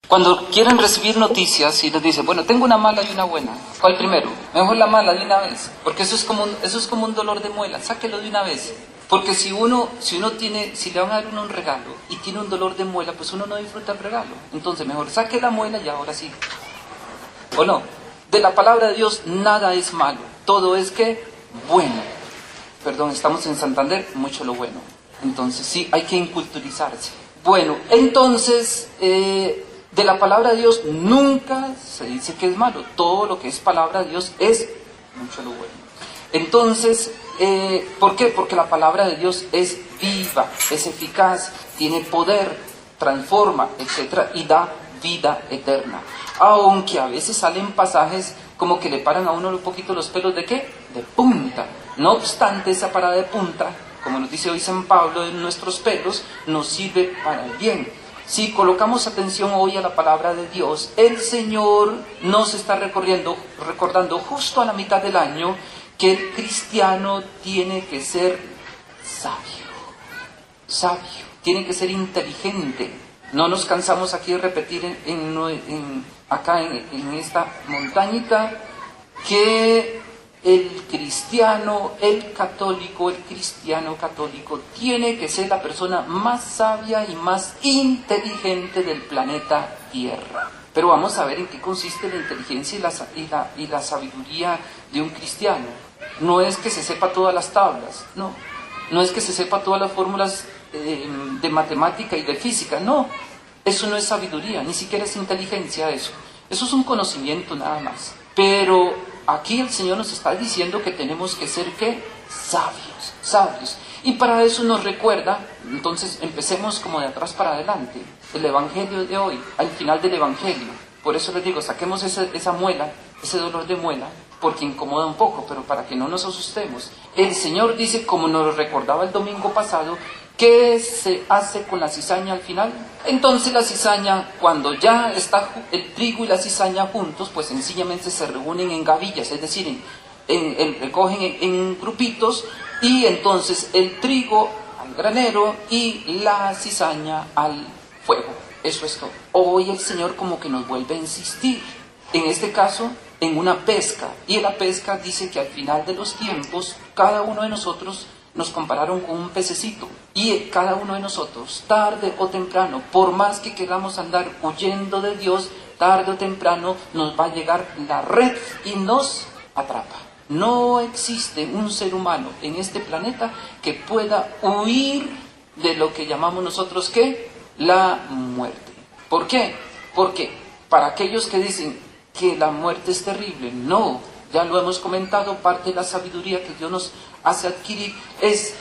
Cuando quieren recibir noticias y les dicen, bueno, tengo una mala y una buena, ¿cuál primero? Mejor la mala de una vez, porque eso es como un dolor de muela, sáquelo de una vez. Porque si le van a dar uno un regalo y tiene un dolor de muela, pues uno no disfruta el regalo. Entonces mejor saque la muela y ahora sí. ¿O no? De la palabra de Dios nada es malo, todo es que bueno. Perdón, estamos en Santander, mucho lo bueno. Entonces sí, hay que inculturizarse. Bueno, entonces, de la palabra de Dios nunca se dice que es malo. Todo lo que es palabra de Dios es mucho lo bueno. Entonces, ¿por qué? Porque la palabra de Dios es viva, es eficaz, tiene poder, transforma, etcétera, y da vida eterna. Aunque a veces salen pasajes como que le paran a uno un poquito los pelos ¿de qué? De punta. No obstante, esa parada de punta, como nos dice hoy San Pablo, en nuestros pelos, nos sirve para el bien. Si colocamos atención hoy a la palabra de Dios, el Señor nos está recordando justo a la mitad del año que el cristiano tiene que ser sabio, tiene que ser inteligente. No nos cansamos aquí de repetir acá en esta montañita que el cristiano católico tiene que ser la persona más sabia y más inteligente del planeta Tierra. Pero vamos a ver en qué consiste la inteligencia y la sabiduría de un cristiano. No es que se sepa todas las tablas, no es que se sepa todas las fórmulas de matemática y de física, no. Eso no es sabiduría, ni siquiera es inteligencia eso. Eso es un conocimiento nada más. Pero aquí el Señor nos está diciendo que tenemos que ser, ¿qué? Sabios. Y para eso nos recuerda, entonces empecemos como de atrás para adelante, el Evangelio de hoy, al final del Evangelio. Por eso les digo, saquemos esa muela, ese dolor de muela, porque incomoda un poco, pero para que no nos asustemos. El Señor dice, como nos lo recordaba el domingo pasado, ¿qué se hace con la cizaña al final? Entonces la cizaña, cuando ya está el trigo y la cizaña juntos, pues sencillamente se reúnen en gavillas, es decir, recogen en grupitos, y entonces el trigo al granero y la cizaña al fuego. Eso es todo. Hoy el Señor como que nos vuelve a insistir, en este caso, en una pesca. Y en la pesca dice que al final de los tiempos, cada uno de nosotros nos compararon con un pececito. Y cada uno de nosotros, tarde o temprano, por más que queramos andar huyendo de Dios, tarde o temprano nos va a llegar la red y nos atrapa. No existe un ser humano en este planeta que pueda huir de lo que llamamos nosotros, ¿qué? La muerte. ¿Por qué? Porque para aquellos que dicen que la muerte es terrible, no, ya lo hemos comentado, parte de la sabiduría que Dios nos hace adquirir es,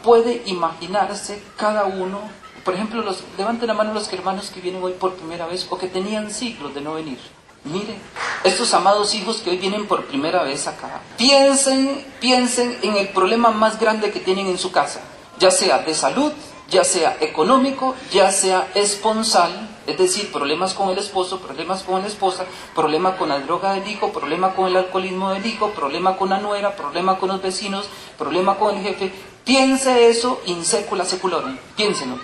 puede imaginarse cada uno, por ejemplo, levanten la mano los hermanos que vienen hoy por primera vez o que tenían siglos de no venir. Miren, estos amados hijos que hoy vienen por primera vez acá, piensen en el problema más grande que tienen en su casa, ya sea de salud, ya sea económico, ya sea esponsal, es decir, problemas con el esposo, problemas con la esposa, problema con la droga del hijo, problema con el alcoholismo del hijo, problema con la nuera, problema con los vecinos, problema con el jefe. Piense eso in secula seculorum, piénsenlo.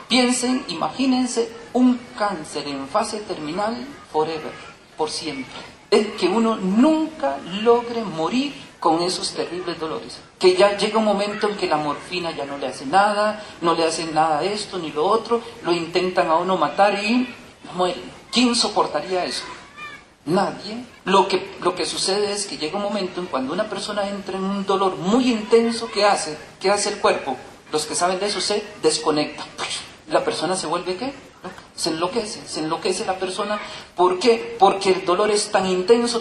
Piensen, imagínense un cáncer en fase terminal forever, por siempre. Es que uno nunca logre morir con esos terribles dolores. Que ya llega un momento en que la morfina ya no le hace nada, no le hacen nada esto ni lo otro, lo intentan a uno matar y muere. ¿Quién soportaría eso? Nadie. Lo que sucede es que llega un momento en cuando una persona entra en un dolor muy intenso, ¿qué hace? ¿Qué hace el cuerpo? Los que saben de eso se desconecta. La persona se vuelve ¿qué? Se enloquece la persona. ¿Por qué? Porque el dolor es tan intenso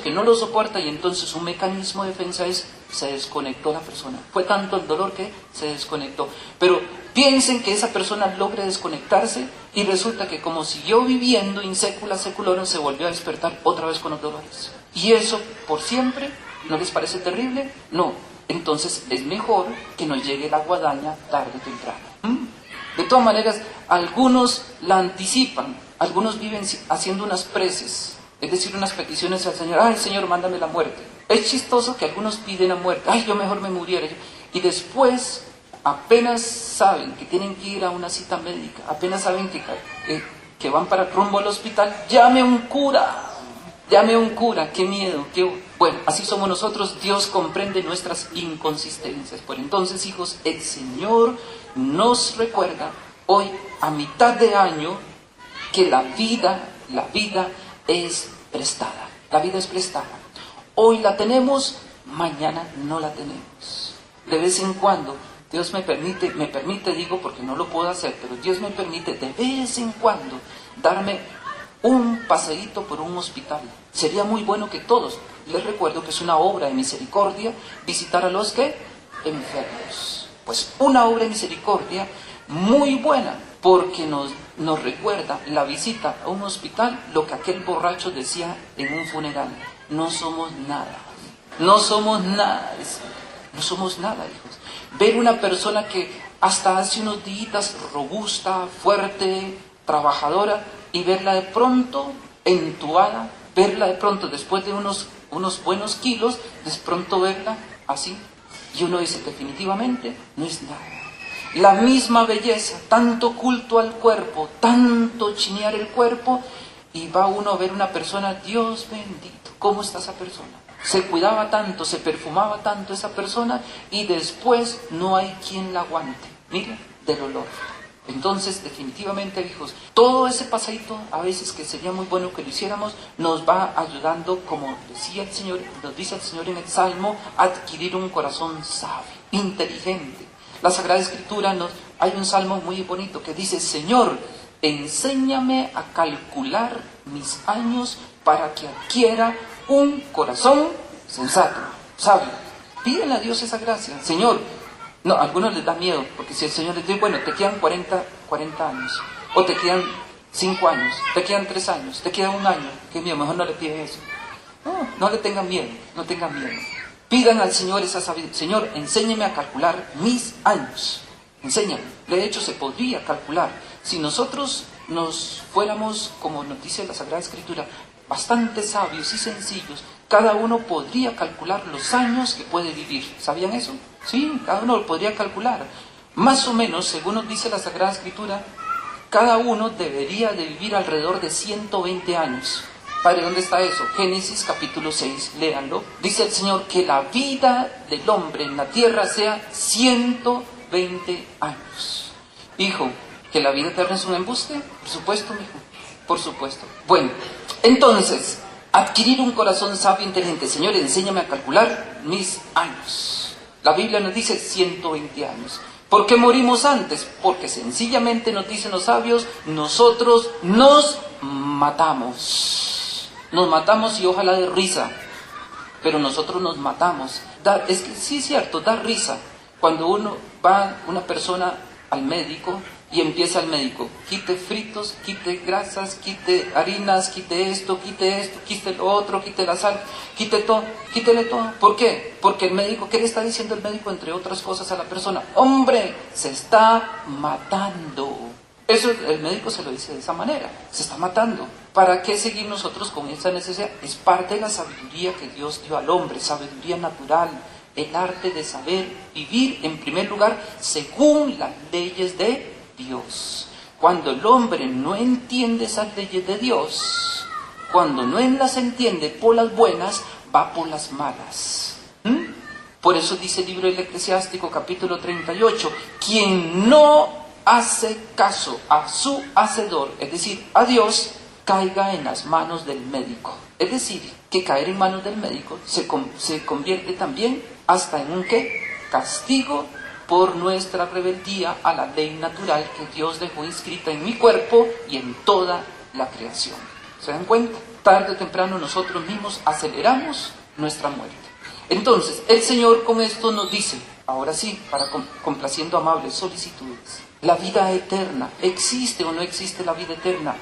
que no lo soporta y entonces su mecanismo de defensa es, se desconectó la persona. Fue tanto el dolor que se desconectó. Pero piensen que esa persona logre desconectarse y resulta que como siguió viviendo in secula seculorum se volvió a despertar otra vez con los dolores. Y eso por siempre, ¿no les parece terrible? No. Entonces es mejor que nos llegue la guadaña tarde o temprano. De todas maneras, algunos la anticipan, algunos viven haciendo unas preces, es decir, unas peticiones al Señor. Ay, Señor, mándame la muerte. Es chistoso que algunos piden la muerte. Ay, yo mejor me muriera. Y después, apenas saben que tienen que ir a una cita médica, apenas saben que que van para rumbo al hospital, llame a un cura, qué miedo, Bueno, así somos nosotros, Dios comprende nuestras inconsistencias. Por entonces, hijos, el Señor nos recuerda hoy, a mitad de año, que la vida es prestada. La vida es prestada. Hoy la tenemos, mañana no la tenemos. De vez en cuando, Dios me permite, digo porque no lo puedo hacer, pero Dios me permite de vez en cuando darme un paseíto por un hospital. Sería muy bueno que todos, les recuerdo que es una obra de misericordia, visitar a los que enfermos. Pues una obra de misericordia muy buena, porque nos recuerda la visita a un hospital, lo que aquel borracho decía en un funeral: no somos nada, no somos nada, hijos. Ver una persona que hasta hace unos días robusta, fuerte, trabajadora, y verla de pronto entubada, verla de pronto después de unos buenos kilos, de pronto verla así, y uno dice, definitivamente no es nada. La misma belleza, tanto culto al cuerpo, tanto chinear el cuerpo, y va uno a ver una persona, Dios bendito, ¿cómo está esa persona? Se cuidaba tanto, se perfumaba tanto esa persona, y después no hay quien la aguante. Mire, del olor. Entonces, definitivamente, hijos, todo ese pasadito, a veces que sería muy bueno que lo hiciéramos, nos va ayudando, como decía el Señor, nos dice el Señor en el Salmo, a adquirir un corazón sabio, inteligente. La Sagrada Escritura hay un salmo muy bonito que dice: Señor, enséñame a calcular mis años para que adquiera un corazón sensato, sabio. Pídele a Dios esa gracia. Señor, no, a algunos les da miedo, porque si el Señor les dice, bueno, te quedan 40 años, o te quedan 5 años, te quedan 3 años, te queda 1 año, qué miedo, mejor no le pide eso. No le tengan miedo, no tengan miedo. Pidan al Señor esa sabiduría. Señor, enséñeme a calcular mis años. Enséñame. De hecho, se podría calcular. Si nosotros nos fuéramos, como nos dice la Sagrada Escritura, bastante sabios y sencillos, cada uno podría calcular los años que puede vivir. ¿Sabían eso? Sí, cada uno lo podría calcular. Más o menos, según nos dice la Sagrada Escritura, cada uno debería de vivir alrededor de 120 años. Padre, ¿dónde está eso? Génesis capítulo 6, léanlo. Dice el Señor que la vida del hombre en la tierra sea 120 años. Hijo, ¿que la vida eterna es un embuste? Por supuesto, hijo, por supuesto. Bueno, entonces, adquirir un corazón sabio e inteligente. Señor, enséñame a calcular mis años. La Biblia nos dice 120 años. ¿Por qué morimos antes? Porque sencillamente nos dicen los sabios, nosotros nos matamos. Nos matamos y ojalá de risa, pero nosotros nos matamos. Es que sí es cierto, da risa. Cuando una persona al médico y empieza el médico, quite fritos, quite grasas, quite harinas, quite esto, quite lo otro, quite la sal, quítele todo. ¿Por qué? Porque el médico, ¿qué le está diciendo el médico entre otras cosas a la persona? Hombre, se está matando. Eso el médico se lo dice de esa manera, se está matando. ¿Para qué seguir nosotros con esa necesidad? Es parte de la sabiduría que Dios dio al hombre, sabiduría natural, el arte de saber vivir en primer lugar según las leyes de Dios. Cuando el hombre no entiende esas leyes de Dios, cuando no las entiende por las buenas, va por las malas. Por eso dice el libro del Eclesiástico capítulo 38, quien no hace caso a su hacedor, es decir, a Dios, caiga en las manos del médico. Es decir, que caer en manos del médico se convierte también hasta en un ¿qué? Castigo por nuestra rebeldía a la ley natural que Dios dejó inscrita en mi cuerpo y en toda la creación. ¿Se dan cuenta? Tarde o temprano nosotros mismos aceleramos nuestra muerte. Entonces, el Señor con esto nos dice, ahora sí, para complaciendo amables solicitudes, la vida eterna, ¿existe o no existe la vida eterna?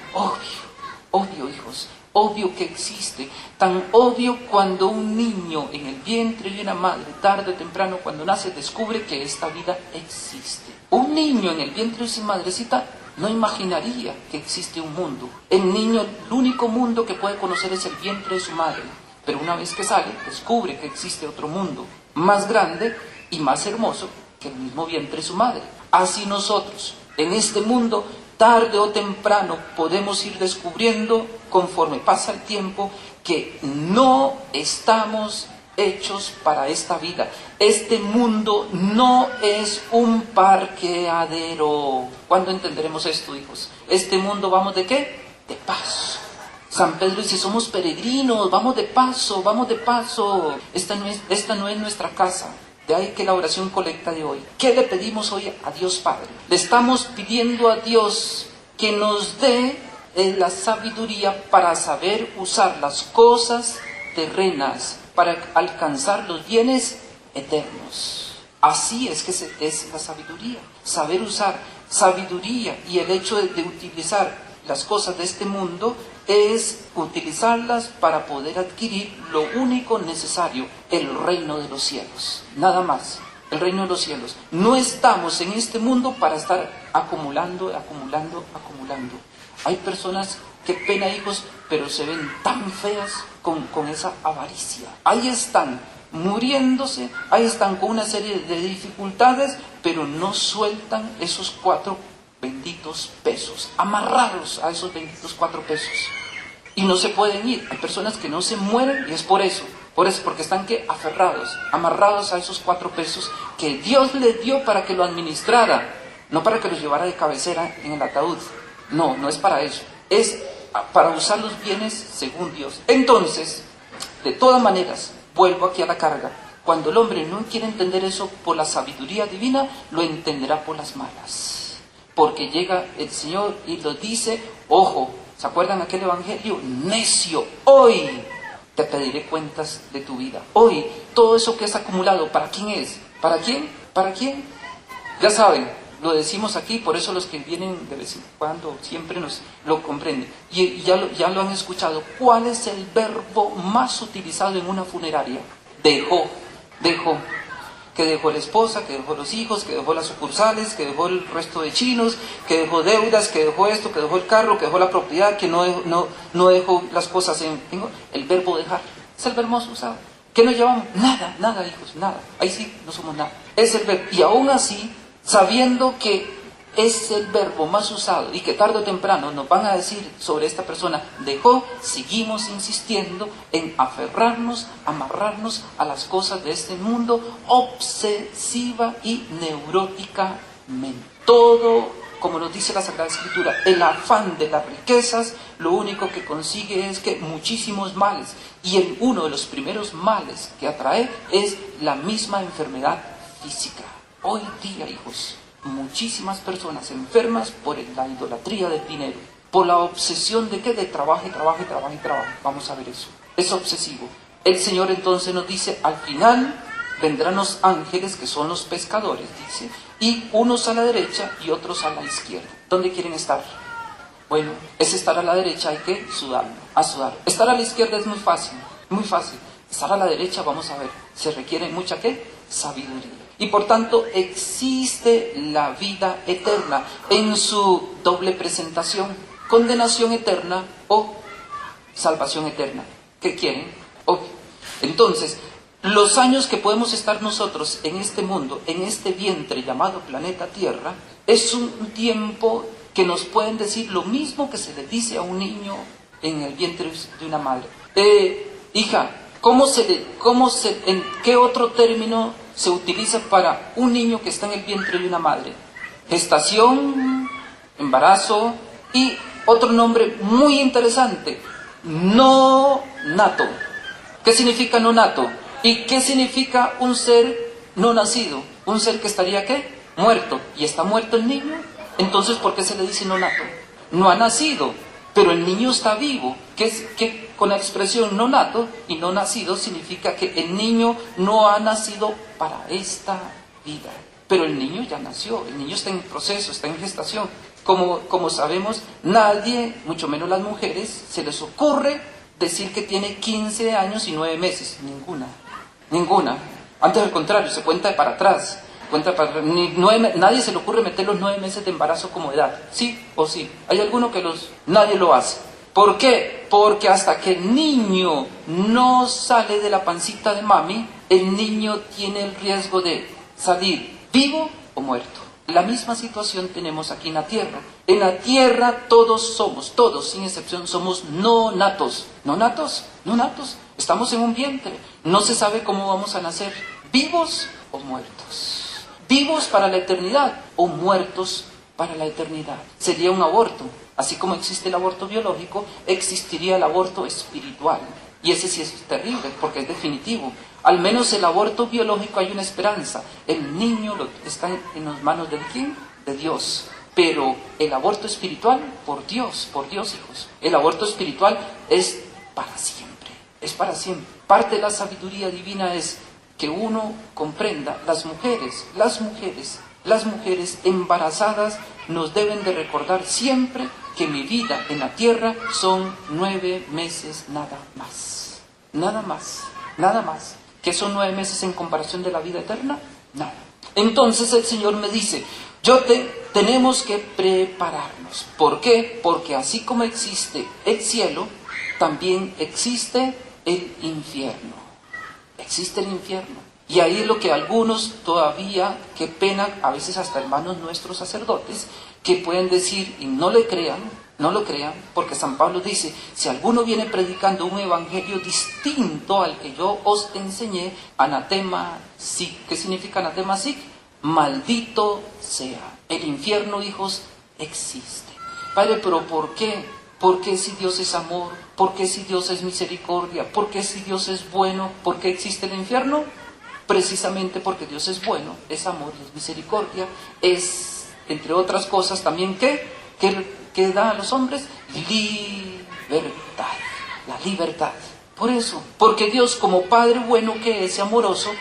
Obvio, hijos, obvio que existe. Tan obvio cuando un niño en el vientre de una madre, tarde o temprano cuando nace, descubre que esta vida existe. Un niño en el vientre de su madrecita no imaginaría que existe un mundo. El niño, el único mundo que puede conocer es el vientre de su madre. Pero una vez que sale, descubre que existe otro mundo, más grande y más hermoso que el mismo vientre de su madre. Así nosotros, en este mundo, tarde o temprano podemos ir descubriendo, conforme pasa el tiempo, que no estamos hechos para esta vida. Este mundo no es un parqueadero. ¿Cuándo entenderemos esto, hijos? Este mundo, ¿vamos de qué? De paso. San Pedro dice, somos peregrinos, vamos de paso, vamos de paso. Esta no es nuestra casa. De ahí que la oración colecta de hoy. ¿Qué le pedimos hoy a Dios Padre? Le estamos pidiendo a Dios que nos dé la sabiduría para saber usar las cosas terrenas para alcanzar los bienes eternos. Así es que es la sabiduría. Saber usar sabiduría, y el hecho de utilizar las cosas de este mundo es utilizarlas para poder adquirir lo único necesario, el reino de los cielos. Nada más, el reino de los cielos. No estamos en este mundo para estar acumulando. Hay personas, qué pena, hijos, pero se ven tan feas con esa avaricia. Ahí están muriéndose, ahí están con una serie de dificultades, pero no sueltan esos 4 benditos pesos, amarrados a esos benditos 4 pesos. Y no se pueden ir. Hay personas que no se mueren y es por eso, porque están aferrados, amarrados a esos 4 pesos que Dios les dio para que lo administrara, no para que los llevara de cabecera en el ataúd. No es para eso. Es para usar los bienes según Dios. Entonces, de todas maneras, vuelvo aquí a la carga. Cuando el hombre no quiere entender eso por la sabiduría divina, lo entenderá por las malas. Porque llega el Señor y lo dice, ojo, ¿se acuerdan aquel evangelio? Necio, hoy te pediré cuentas de tu vida. Hoy, todo eso que has acumulado, ¿para quién es? ¿Para quién? ¿Para quién? Ya saben, lo decimos aquí, por eso los que vienen de vez en cuando siempre nos lo comprenden. Y ya lo han escuchado. ¿Cuál es el verbo más utilizado en una funeraria? Dejó. Que dejó la esposa, que dejó los hijos, que dejó las sucursales, que dejó el resto de chinos, que dejó deudas, que dejó esto, que dejó el carro, que dejó la propiedad, que no dejó las cosas el verbo dejar. Es el verbo más usado. ¿Qué nos llevamos? Nada, hijos, nada. Ahí sí, no somos nada. Es el verbo. Y aún así, sabiendo que es el verbo más usado y que tarde o temprano nos van a decir sobre esta persona, dejó, seguimos insistiendo en aferrarnos, amarrarnos a las cosas de este mundo obsesiva y neuróticamente. Todo, como nos dice la Sagrada Escritura, el afán de las riquezas lo único que consigue es que muchísimos males, y uno de los primeros males que atrae es la misma enfermedad física. Hoy día, hijos, muchísimas personas enfermas por la idolatría del dinero, por la obsesión de que de trabajo. Vamos a ver eso. Es obsesivo. El Señor entonces nos dice, al final vendrán los ángeles que son los pescadores, dice, y unos a la derecha y otros a la izquierda. ¿Dónde quieren estar? Bueno, es estar a la derecha, hay que sudar. Estar a la izquierda es muy fácil. Estar a la derecha, vamos a ver, se requiere mucha ¿qué? Sabiduría. Y por tanto existe la vida eterna en su doble presentación, condenación eterna o salvación eterna. ¿Qué quieren? Entonces, los años que podemos estar nosotros en este mundo, en este vientre llamado planeta Tierra, es un tiempo que nos pueden decir lo mismo que se le dice a un niño en el vientre de una madre. Hija, ¿en qué otro término se utiliza para un niño que está en el vientre de una madre? Gestación, embarazo y otro nombre muy interesante, no nato. ¿Qué significa no nato? ¿Y qué significa un ser no nacido? Un ser que estaría ¿qué? Muerto. ¿Y está muerto el niño? Entonces, ¿por qué se le dice no nato? No ha nacido, pero el niño está vivo. Que con la expresión no nato y no nacido significa que el niño no ha nacido para esta vida. Pero el niño ya nació, el niño está en proceso, está en gestación. Como sabemos, nadie, mucho menos las mujeres, se les ocurre decir que tiene 15 años y 9 meses. Ninguna. Antes, al contrario, se cuenta para atrás. Nadie se le ocurre meter los 9 meses de embarazo como edad. ¿Sí o sí? Hay alguno que nadie lo hace. ¿Por qué? Porque hasta que el niño no sale de la pancita de mami, el niño tiene el riesgo de salir vivo o muerto. La misma situación tenemos aquí en la tierra. En la tierra todos somos, todos sin excepción, somos no natos. ¿No natos? No natos. Estamos en un vientre. No se sabe cómo vamos a nacer, vivos o muertos. Vivos para la eternidad o muertos para la eternidad. Sería un aborto. Así como existe el aborto biológico, existiría el aborto espiritual. Y ese sí es terrible, porque es definitivo. Al menos el aborto biológico hay una esperanza. El niño está en las manos de ¿quién? De Dios. Pero el aborto espiritual, por Dios, hijos. El aborto espiritual es para siempre. Es para siempre. Parte de la sabiduría divina es que uno comprenda, las mujeres embarazadas nos deben de recordar siempre que mi vida en la tierra son 9 meses nada más. Nada más, nada más. ¿Qué son 9 meses en comparación de la vida eterna? Nada. Entonces el Señor me dice, tenemos que prepararnos. ¿Por qué? Porque así como existe el cielo, también existe el infierno. Existe el infierno. Y ahí es lo que algunos todavía, qué pena, a veces hasta hermanos nuestros sacerdotes, que pueden decir y no lo crean, porque San Pablo dice, si alguno viene predicando un evangelio distinto al que yo os enseñé, anatema sic. ¿Qué significa anatema sic? Maldito sea. El infierno, hijos, existe. Padre, pero ¿por qué? ¿Por qué si Dios es amor? ¿Por qué si Dios es misericordia? ¿Por qué si Dios es bueno? ¿Por qué existe el infierno? Precisamente porque Dios es bueno, es amor y es misericordia, es, entre otras cosas, también ¿qué da a los hombres? Libertad, la libertad. Por eso, porque Dios, como Padre bueno que es y amoroso,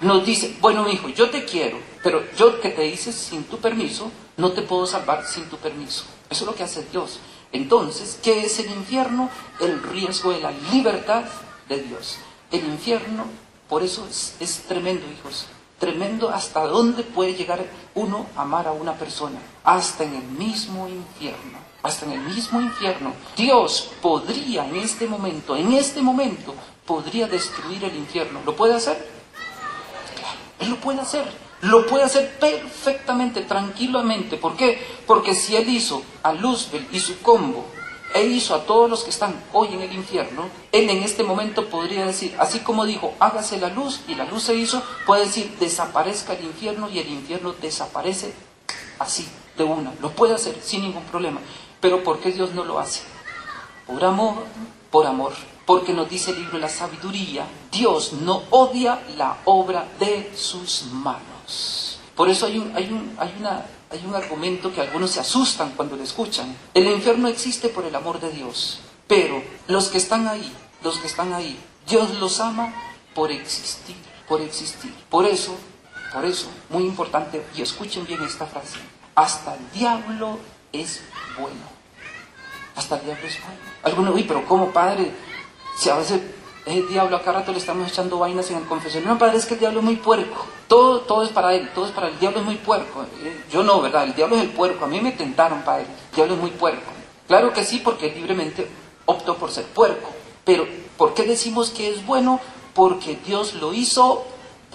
nos dice, bueno hijo, yo te quiero, pero yo que te hice sin tu permiso, no te puedo salvar sin tu permiso. Eso es lo que hace Dios. Entonces, ¿qué es el infierno? El riesgo de la libertad de Dios. El infierno, por eso es tremendo, hijos. Tremendo hasta dónde puede llegar uno a amar a una persona. Hasta en el mismo infierno. Hasta en el mismo infierno. Dios podría en este momento, podría destruir el infierno. ¿Lo puede hacer? Claro, Él lo puede hacer. Lo puede hacer perfectamente, tranquilamente. ¿Por qué? Porque si Él hizo a Luzbel y su combo, e hizo a todos los que están hoy en el infierno, Él en este momento podría decir, así como dijo, hágase la luz, y la luz se hizo, puede decir, desaparezca el infierno, y el infierno desaparece así, de una. Lo puede hacer sin ningún problema. Pero ¿por qué Dios no lo hace? Por amor, por amor. Porque nos dice el libro de la sabiduría, Dios no odia la obra de sus manos. Por eso hay un argumento que algunos se asustan cuando lo escuchan. El infierno existe por el amor de Dios, pero los que están ahí, Dios los ama por existir. Por eso, muy importante, y escuchen bien esta frase, hasta el diablo es bueno. Hasta el diablo es bueno. Algunos, pero ¿cómo, padre? Si a veces el diablo, acá rato le estamos echando vainas en el confesionario. No, padre, es que el diablo es muy puerco. Todo es para él, todo es para él. El diablo es muy puerco. Yo no, ¿verdad? El diablo es el puerco. A mí me tentaron, padre. El diablo es muy puerco. Claro que sí, porque él libremente optó por ser puerco. Pero, ¿por qué decimos que es bueno? Porque Dios lo hizo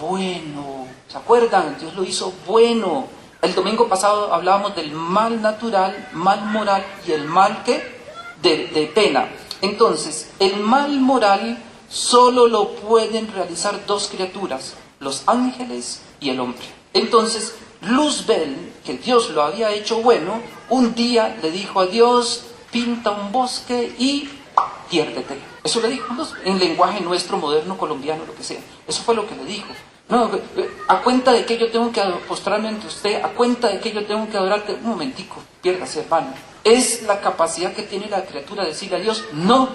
bueno. ¿Se acuerdan? Dios lo hizo bueno. El domingo pasado hablábamos del mal natural, mal moral y el mal de pena. Entonces, el mal moral solo lo pueden realizar dos criaturas, los ángeles y el hombre. Entonces, Luzbel, que Dios lo había hecho bueno, un día le dijo a Dios, pinta un bosque y piérdete. Eso le dijo, en lenguaje nuestro, moderno, colombiano, lo que sea. Eso fue lo que le dijo. No, a cuenta de que yo tengo que postrarme ante usted, a cuenta de que yo tengo que adorarte, un momentico, piérdase, hermano. Es la capacidad que tiene la criatura de decirle a Dios, no.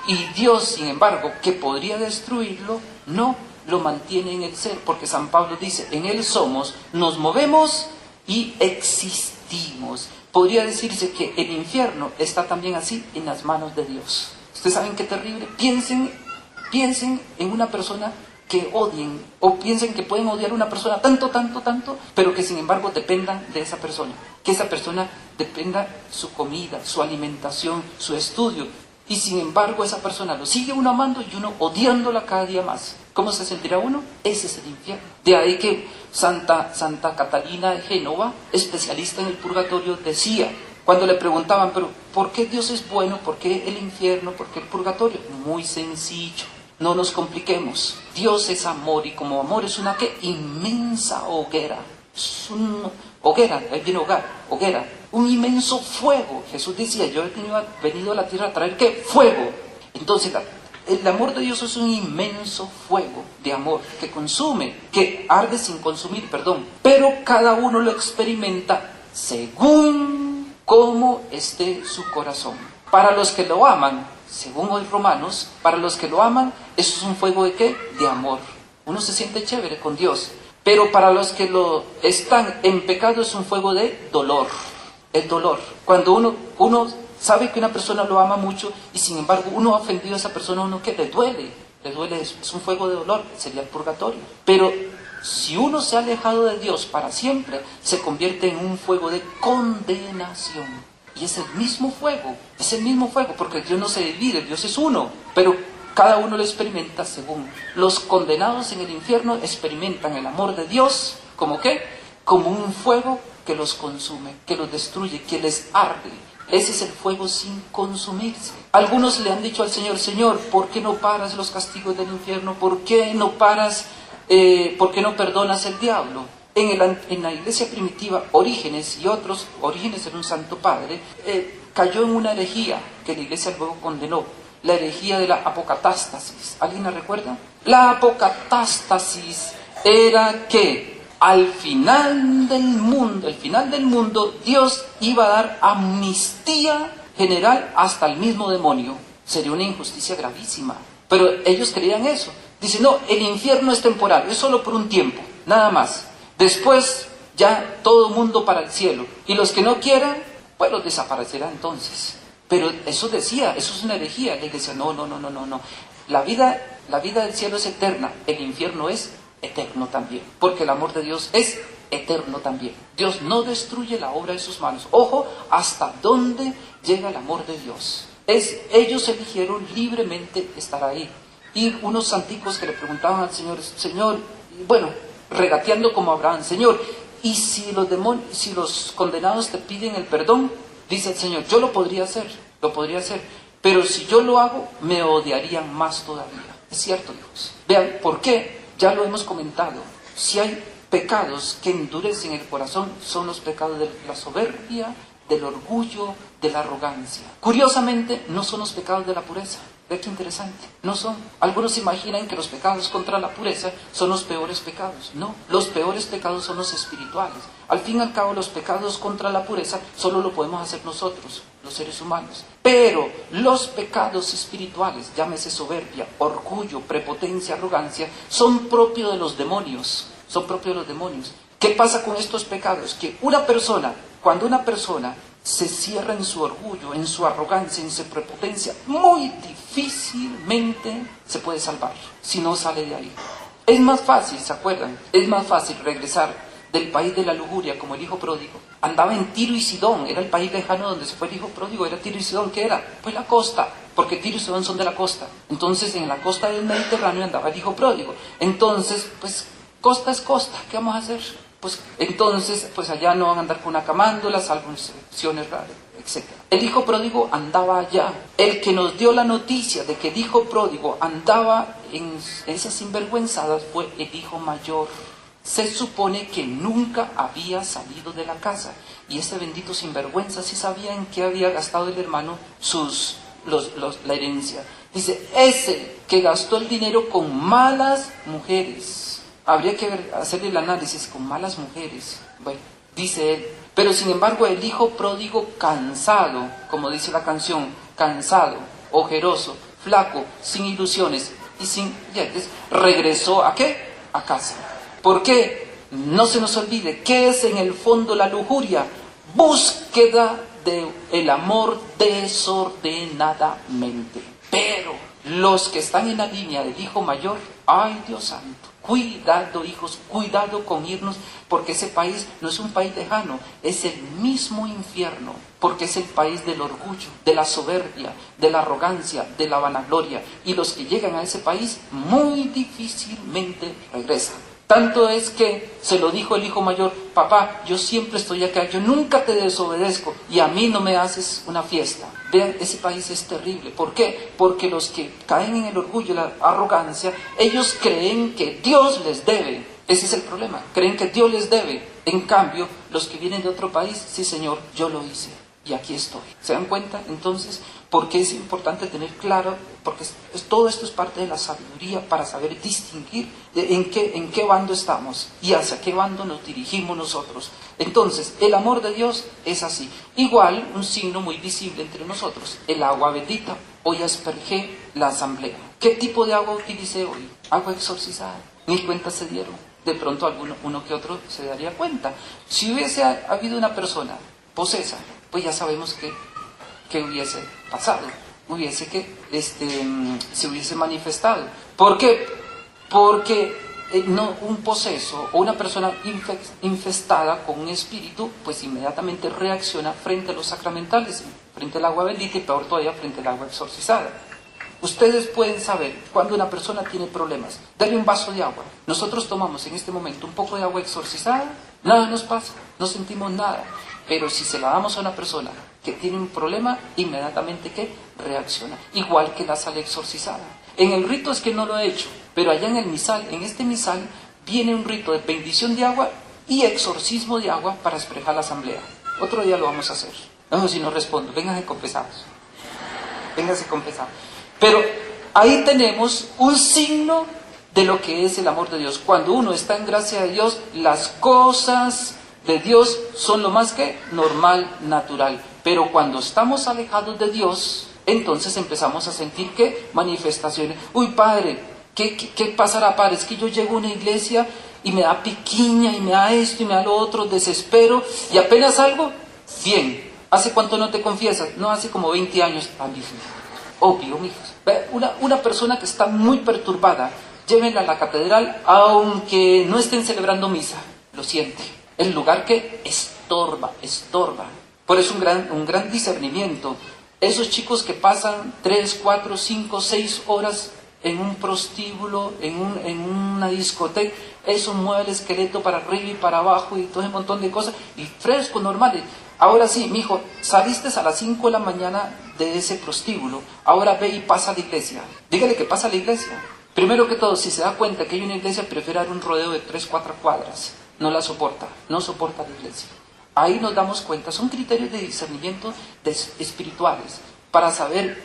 Y Dios, sin embargo, que podría destruirlo, no, lo mantiene en el ser, porque San Pablo dice, en Él somos, nos movemos y existimos. Podría decirse que el infierno está también así en las manos de Dios. ¿Ustedes saben qué terrible? Piensen en una persona que odien, o piensen que pueden odiar a una persona tanto, pero que sin embargo dependan de esa persona. Que esa persona dependa su comida, su alimentación, su estudio. Y sin embargo esa persona lo sigue uno amando y uno odiándola cada día más. ¿Cómo se sentirá uno? Ese es el infierno. De ahí que Santa Catalina de Génova, especialista en el purgatorio, decía, cuando le preguntaban, pero ¿por qué Dios es bueno? ¿Por qué el infierno? ¿Por qué el purgatorio? Muy sencillo, no nos compliquemos. Dios es amor y como amor es una ¿qué? Inmensa hoguera. Es hoguera, ahí viene hogar, hoguera. Un inmenso fuego. Jesús decía, yo he venido a la tierra a traer ¿qué? Fuego. Entonces, el amor de Dios es un inmenso fuego de amor que consume, que arde sin consumir, perdón. Pero cada uno lo experimenta según cómo esté su corazón. Para los que lo aman, según hoy Romanos, para los que lo aman, eso es un fuego de ¿qué? De amor. Uno se siente chévere con Dios. Pero para los que lo están en pecado es un fuego de dolor. El dolor. Cuando uno sabe que una persona lo ama mucho y sin embargo uno ha ofendido a esa persona, uno que le duele eso. Es un fuego de dolor, sería el purgatorio. Pero si uno se ha alejado de Dios para siempre, se convierte en un fuego de condenación. Y es el mismo fuego, porque Dios no se divide, Dios es uno, pero cada uno lo experimenta según. Los condenados en el infierno experimentan el amor de Dios, ¿como qué? Como un fuego que los consume, que los destruye, que les arde. Ese es el fuego sin consumirse. Algunos le han dicho al Señor, Señor, ¿por qué no paras los castigos del infierno? ¿Por qué no paras, por qué no perdonas el diablo? En la iglesia primitiva, Orígenes y otros, Orígenes era un santo padre, cayó en una herejía que la iglesia luego condenó, la herejía de la apocatástasis. ¿Alguien la recuerda? La apocatástasis era que al final del mundo, Dios iba a dar amnistía general hasta el mismo demonio. Sería una injusticia gravísima. Pero ellos creían eso. Dicen, no, el infierno es temporal, es solo por un tiempo, nada más. Después ya todo el mundo para el cielo. Y los que no quieran, pues los desaparecerá entonces. Pero eso decía, eso es una herejía. Le decía, no. La vida del cielo es eterna, el infierno es eterno también, porque el amor de Dios es eterno también. Dios no destruye la obra de sus manos. Ojo, hasta dónde llega el amor de Dios. Ellos eligieron libremente estar ahí. Y unos santicos que le preguntaban al Señor, bueno, regateando como Abraham, Señor, ¿y si los condenados te piden el perdón? Dice el Señor, yo lo podría hacer, pero si yo lo hago, me odiarían más todavía. Es cierto, hijos. Vean, ¿por qué? Ya lo hemos comentado. Si hay pecados que endurecen el corazón, son los pecados de la soberbia, del orgullo, de la arrogancia. Curiosamente, no son los pecados de la pureza. Ve qué interesante. No son. Algunos imaginan que los pecados contra la pureza son los peores pecados. No, los peores pecados son los espirituales. Al fin y al cabo, los pecados contra la pureza solo lo podemos hacer nosotros, los seres humanos. Pero los pecados espirituales, llámese soberbia, orgullo, prepotencia, arrogancia, son propios de los demonios. ¿Qué pasa con estos pecados? Que cuando una persona se cierra en su orgullo, en su arrogancia, en su prepotencia, muy difícilmente se puede salvar si no sale de ahí. Es más fácil, ¿se acuerdan? Es más fácil regresar del país de la lujuria como el hijo pródigo. Andaba en Tiro y Sidón, era el país lejano donde se fue el hijo pródigo, era Tiro y Sidón. ¿Qué era? Pues la costa, porque Tiro y Sidón son de la costa. Entonces en la costa del Mediterráneo andaba el hijo pródigo. Entonces, pues costa es costa, ¿qué vamos a hacer? Pues entonces, pues allá no van a andar con una camándola, salvo excepciones raras, etc. El hijo pródigo andaba allá. El que nos dio la noticia de que el hijo pródigo andaba en esas sinvergüenzadas fue el hijo mayor. Se supone que nunca había salido de la casa. Y ese bendito sinvergüenza sí sabía en qué había gastado el hermano la herencia. Dice, ese que gastó el dinero con malas mujeres. Habría que hacerle el análisis, con malas mujeres. Bueno, dice él. Pero sin embargo el hijo pródigo cansado, como dice la canción, cansado, ojeroso, flaco, sin ilusiones y sin dientes, regresó ¿a qué? A casa. ¿Por qué? No se nos olvide, ¿qué es en el fondo la lujuria? Búsqueda del amor desordenadamente. Pero los que están en la línea del hijo mayor, ¡ay Dios santo! Cuidado, hijos, cuidado con irnos, porque ese país no es un país lejano, es el mismo infierno, porque es el país del orgullo, de la soberbia, de la arrogancia, de la vanagloria, y los que llegan a ese país muy difícilmente regresan. Tanto es que se lo dijo el hijo mayor: papá, yo siempre estoy acá, yo nunca te desobedezco y a mí no me haces una fiesta. Vean, ese país es terrible. ¿Por qué? Porque los que caen en el orgullo y la arrogancia, ellos creen que Dios les debe. Ese es el problema, creen que Dios les debe. En cambio, los que vienen de otro país: sí, Señor, yo lo hice y aquí estoy. ¿Se dan cuenta? Entonces, ¿por qué es importante tener claro? Porque todo esto es parte de la sabiduría para saber distinguir en qué bando estamos y hacia qué bando nos dirigimos nosotros. Entonces, el amor de Dios es así. Igual, un signo muy visible entre nosotros: el agua bendita. Hoy aspergé la asamblea. ¿Qué tipo de agua utilicé hoy? Agua exorcizada. Ni cuenta se dieron. De pronto uno que otro se daría cuenta. Si hubiese habido una persona posesa, pues ya sabemos que hubiese pasado, se hubiese manifestado. ¿Por qué? Porque no, un poseso o una persona infestada con un espíritu, pues inmediatamente reacciona frente a los sacramentales, frente al agua bendita y peor todavía frente al agua exorcizada. Ustedes pueden saber cuando una persona tiene problemas. Dale un vaso de agua. Nosotros tomamos en este momento un poco de agua exorcizada, nada nos pasa, no sentimos nada. Pero si se la damos a una persona que tiene un problema, inmediatamente ¿qué? Reacciona. Igual que la sal exorcizada. En el rito es que no lo he hecho, pero allá en el misal, en este misal, viene un rito de bendición de agua y exorcismo de agua para despejar la asamblea. Otro día lo vamos a hacer. No, si no respondo, vénganse confesados. Vénganse confesados. Pero ahí tenemos un signo de lo que es el amor de Dios. Cuando uno está en gracia de Dios, las cosas de Dios son lo más que normal, natural. Pero cuando estamos alejados de Dios, entonces empezamos a sentir que manifestaciones. Uy, padre, ¿qué pasará, padre? Es que yo llego a una iglesia y me da piquiña y me da esto y me da lo otro, desespero y apenas salgo, bien. ¿Hace cuánto no te confiesas? No, hace como 20 años. Obvio, mijos. Una persona que está muy perturbada, llévenla a la catedral, aunque no estén celebrando misa. Lo siente. El lugar que estorba. Por eso un gran discernimiento. Esos chicos que pasan 3, 4, 5, 6 horas en un prostíbulo, en una discoteca, eso mueve el esqueleto para arriba y para abajo y todo ese montón de cosas, y fresco, normales. Ahora sí, mijo, saliste a las 5 de la mañana de ese prostíbulo, ahora ve y pasa a la iglesia. Dígale que pasa a la iglesia. Primero que todo, si se da cuenta que hay una iglesia, prefiere dar un rodeo de 3, 4 cuadras. No la soporta, no soporta la iglesia. Ahí nos damos cuenta, son criterios de discernimiento espirituales, para saber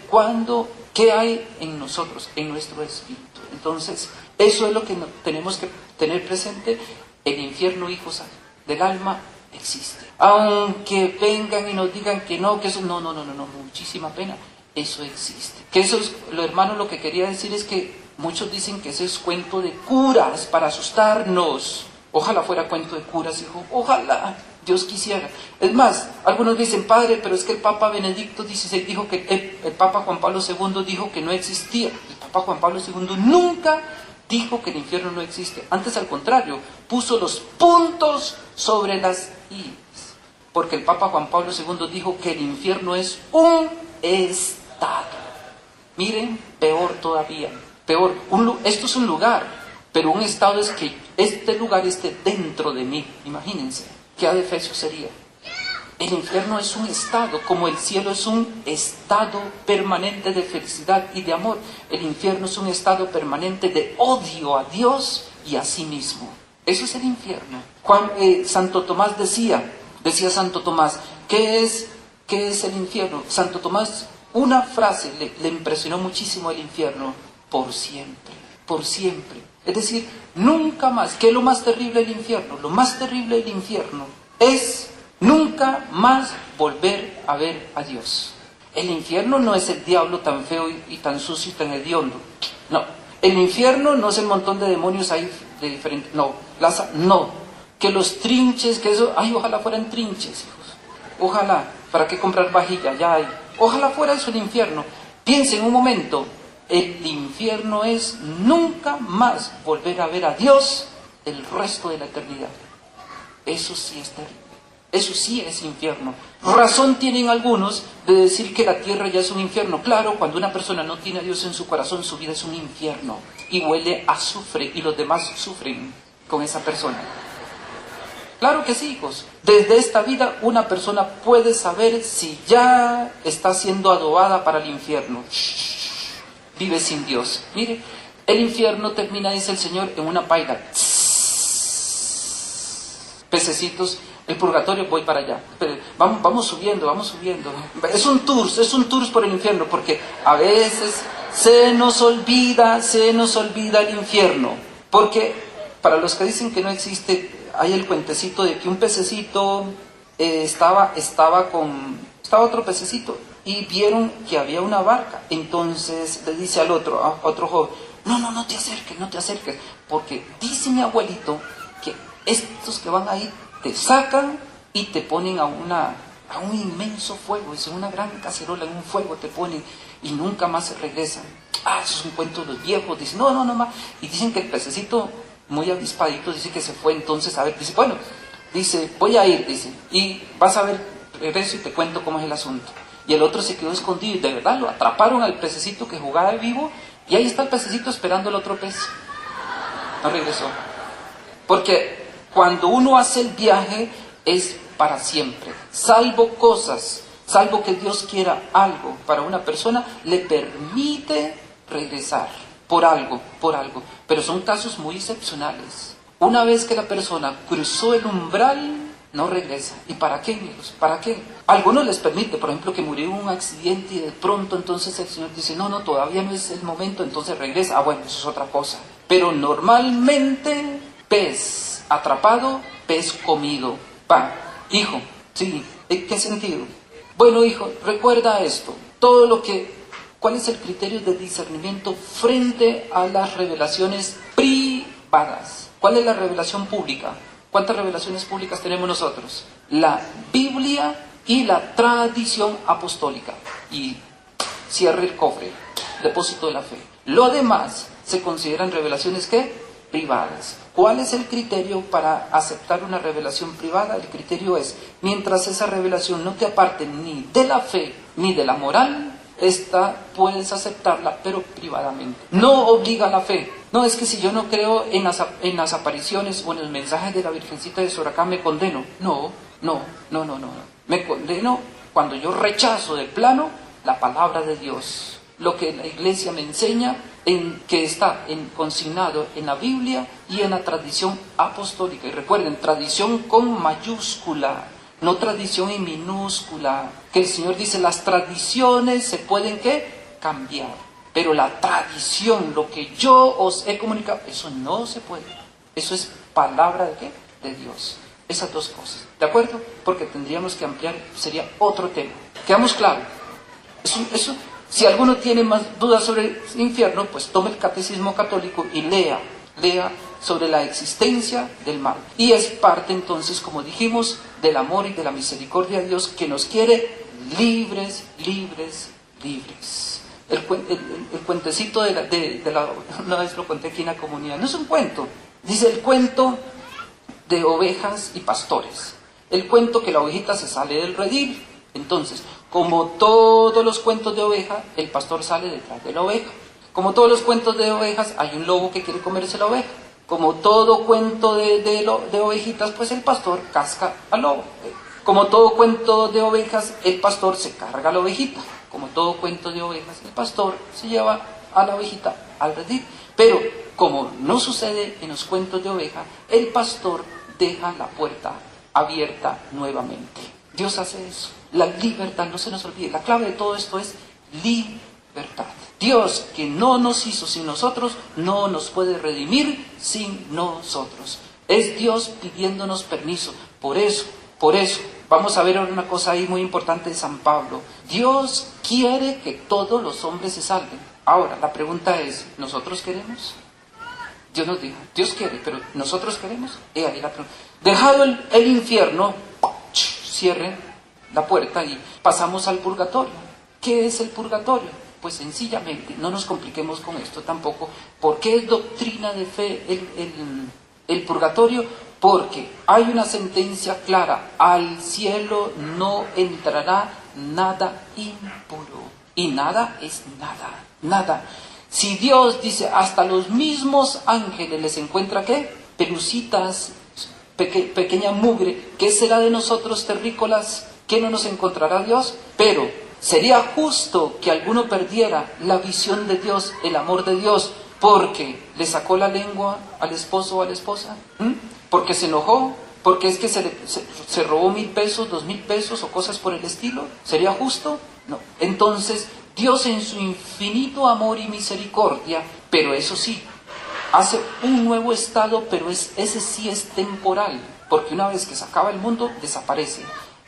qué hay en nosotros, en nuestro espíritu. Entonces, eso es lo que tenemos que tener presente. El infierno, hijos del alma, existe. Aunque vengan y nos digan que no, que eso, no, muchísima pena, eso existe. Que eso es, hermano, lo que quería decir es que muchos dicen que ese es cuento de curas para asustarnos. Ojalá fuera cuento de curas, hijo, ojalá, Dios quisiera. Es más, algunos dicen, padre, pero es que el Papa Benedicto XVI dijo que el Papa Juan Pablo II dijo que no existía. El Papa Juan Pablo II nunca dijo que el infierno no existe. Antes, al contrario, puso los puntos sobre las i's. Porque el Papa Juan Pablo II dijo que el infierno es un estado. Miren, peor todavía. Peor. Esto es un lugar, pero un estado es que este lugar esté dentro de mí. Imagínense. ¿Qué adefesio sería? El infierno es un estado, como el cielo es un estado permanente de felicidad y de amor. El infierno es un estado permanente de odio a Dios y a sí mismo. Eso es el infierno. Santo Tomás decía Santo Tomás, ¿qué es el infierno? Santo Tomás, una frase le impresionó muchísimo el infierno: por siempre, por siempre. Es decir, nunca más. ¿Qué es lo más terrible del infierno? Lo más terrible del infierno es nunca más volver a ver a Dios. El infierno no es el diablo tan feo y tan sucio y tan hediondo. No. El infierno no es el montón de demonios ahí de diferentes. No. Que los trinches, que eso. Ay, ojalá fueran trinches, hijos. Ojalá. ¿Para qué comprar vajilla? Ya hay. Ojalá fuera eso el infierno. Piensen un momento. el infierno es nunca más volver a ver a Dios el resto de la eternidad. Eso sí es terrible. Eso sí es infierno. Razón tienen algunos de decir que la tierra ya es un infierno. Claro, cuando una persona no tiene a Dios en su corazón, su vida es un infierno. Y huele a azufre y los demás sufren con esa persona. Claro que sí, hijos. Desde esta vida una persona puede saber si ya está siendo adobada para el infierno. Vive sin Dios. Mire, el infierno termina, dice el Señor, en una paila. Pececitos. El purgatorio, voy para allá. Pero vamos subiendo. Es un tour por el infierno, porque a veces se nos olvida el infierno. Porque para los que dicen que no existe, hay el cuentecito de que un pececito estaba otro pececito y vieron que había una barca. Entonces le dice a otro joven, no te acerques, porque dice mi abuelito que estos que van ahí te sacan y te ponen a un inmenso fuego, es una gran cacerola, en un fuego te ponen y nunca más se regresan. Eso es un cuento de los viejos. Dicen, no más. Y dicen que el pececito, muy avispadito, dice que se fue entonces a ver, dice, voy a ir, dice, y vas a ver, regreso y te cuento cómo es el asunto. Y el otro se quedó escondido y de verdad lo atraparon al pececito que jugaba de vivo y ahí está el pececito esperando al otro pez. No regresó. Porque cuando uno hace el viaje es para siempre, salvo que Dios quiera algo para una persona, le permite regresar por algo, pero son casos muy excepcionales. Una vez que la persona cruzó el umbral, no regresa. ¿Y para qué, amigos? ¿Para qué? A algunos les permite, por ejemplo, que murió en un accidente y de pronto entonces el Señor dice, no, todavía no es el momento, entonces regresa. Bueno, eso es otra cosa. Pero normalmente, pez atrapado, pez comido. Hijo, sí, ¿en qué sentido? Bueno, hijo, recuerda esto, ¿cuál es el criterio de discernimiento frente a las revelaciones privadas? ¿Cuál es la revelación pública? ¿Cuántas revelaciones públicas tenemos nosotros? La Biblia y la tradición apostólica. Y cierre el cofre, depósito de la fe. Lo demás se consideran revelaciones, ¿qué? Privadas. ¿Cuál es el criterio para aceptar una revelación privada? El criterio es, mientras esa revelación no te aparte ni de la fe ni de la moral, puedes aceptarla, pero privadamente. No obliga a la fe. No es que si yo no creo en las apariciones o en el mensaje de la Virgencita de Soracá me condeno. No. Me condeno cuando yo rechazo de plano la palabra de Dios. Lo que la Iglesia me enseña, que está consignado en la Biblia y en la tradición apostólica. Y recuerden, tradición con mayúscula, no tradición en minúscula. Que el Señor dice, las tradiciones se pueden, ¿qué? Cambiar. Pero la tradición, lo que yo os he comunicado, eso no se puede. Eso es palabra de ¿qué? De Dios. Esas dos cosas. ¿De acuerdo? Porque tendríamos que ampliar, sería otro tema. ¿Quedamos claros? Eso, si alguno tiene más dudas sobre el infierno, pues tome el catecismo católico y lea sobre la existencia del mal. Y es parte entonces, como dijimos, del amor y de la misericordia de Dios que nos quiere libres. El cuentecito una vez lo conté aquí en la comunidad, no es un cuento, dice el cuento de ovejas y pastores. El cuento que la ovejita se sale del redil. Entonces, como todos los cuentos de oveja, el pastor sale detrás de la oveja. Como todos los cuentos de ovejas, hay un lobo que quiere comerse la oveja. Como todo cuento de ovejitas, pues el pastor casca al lobo. Como todo cuento de ovejas, el pastor se carga a la ovejita. Como todo cuento de ovejas, el pastor se lleva a la ovejita al redil. Pero como no sucede en los cuentos de oveja, el pastor deja la puerta abierta nuevamente. Dios hace eso. La libertad, no se nos olvide. La clave de todo esto es libertad. Dios, que no nos hizo sin nosotros, no nos puede redimir sin nosotros. Es Dios pidiéndonos permiso. Por eso, vamos a ver ahora una cosa ahí muy importante de San Pablo. Dios quiere que todos los hombres se salven. Ahora, la pregunta es, ¿nosotros queremos? Dios nos dijo, Dios quiere, pero ¿nosotros queremos? Ahí la pregunta. Dejado el infierno, cierren la puerta y pasamos al purgatorio. ¿Qué es el purgatorio? Pues sencillamente, no nos compliquemos con esto tampoco. ¿Por qué es doctrina de fe el purgatorio? Porque hay una sentencia clara: al cielo no entrará nada impuro. Y nada es nada, nada. Si Dios dice, hasta los mismos ángeles les encuentra, ¿qué? Pelucitas, pequeña mugre, ¿qué será de nosotros terrícolas? ¿Qué no nos encontrará Dios? Pero sería justo que alguno perdiera la visión de Dios, el amor de Dios, porque le sacó la lengua al esposo o a la esposa, porque se enojó, porque es que se robó 1,000 pesos, 2,000 pesos o cosas por el estilo. ¿Sería justo? No. Entonces, Dios en su infinito amor y misericordia, pero eso sí, hace un nuevo estado, pero ese sí es temporal, porque una vez que se acaba el mundo, desaparece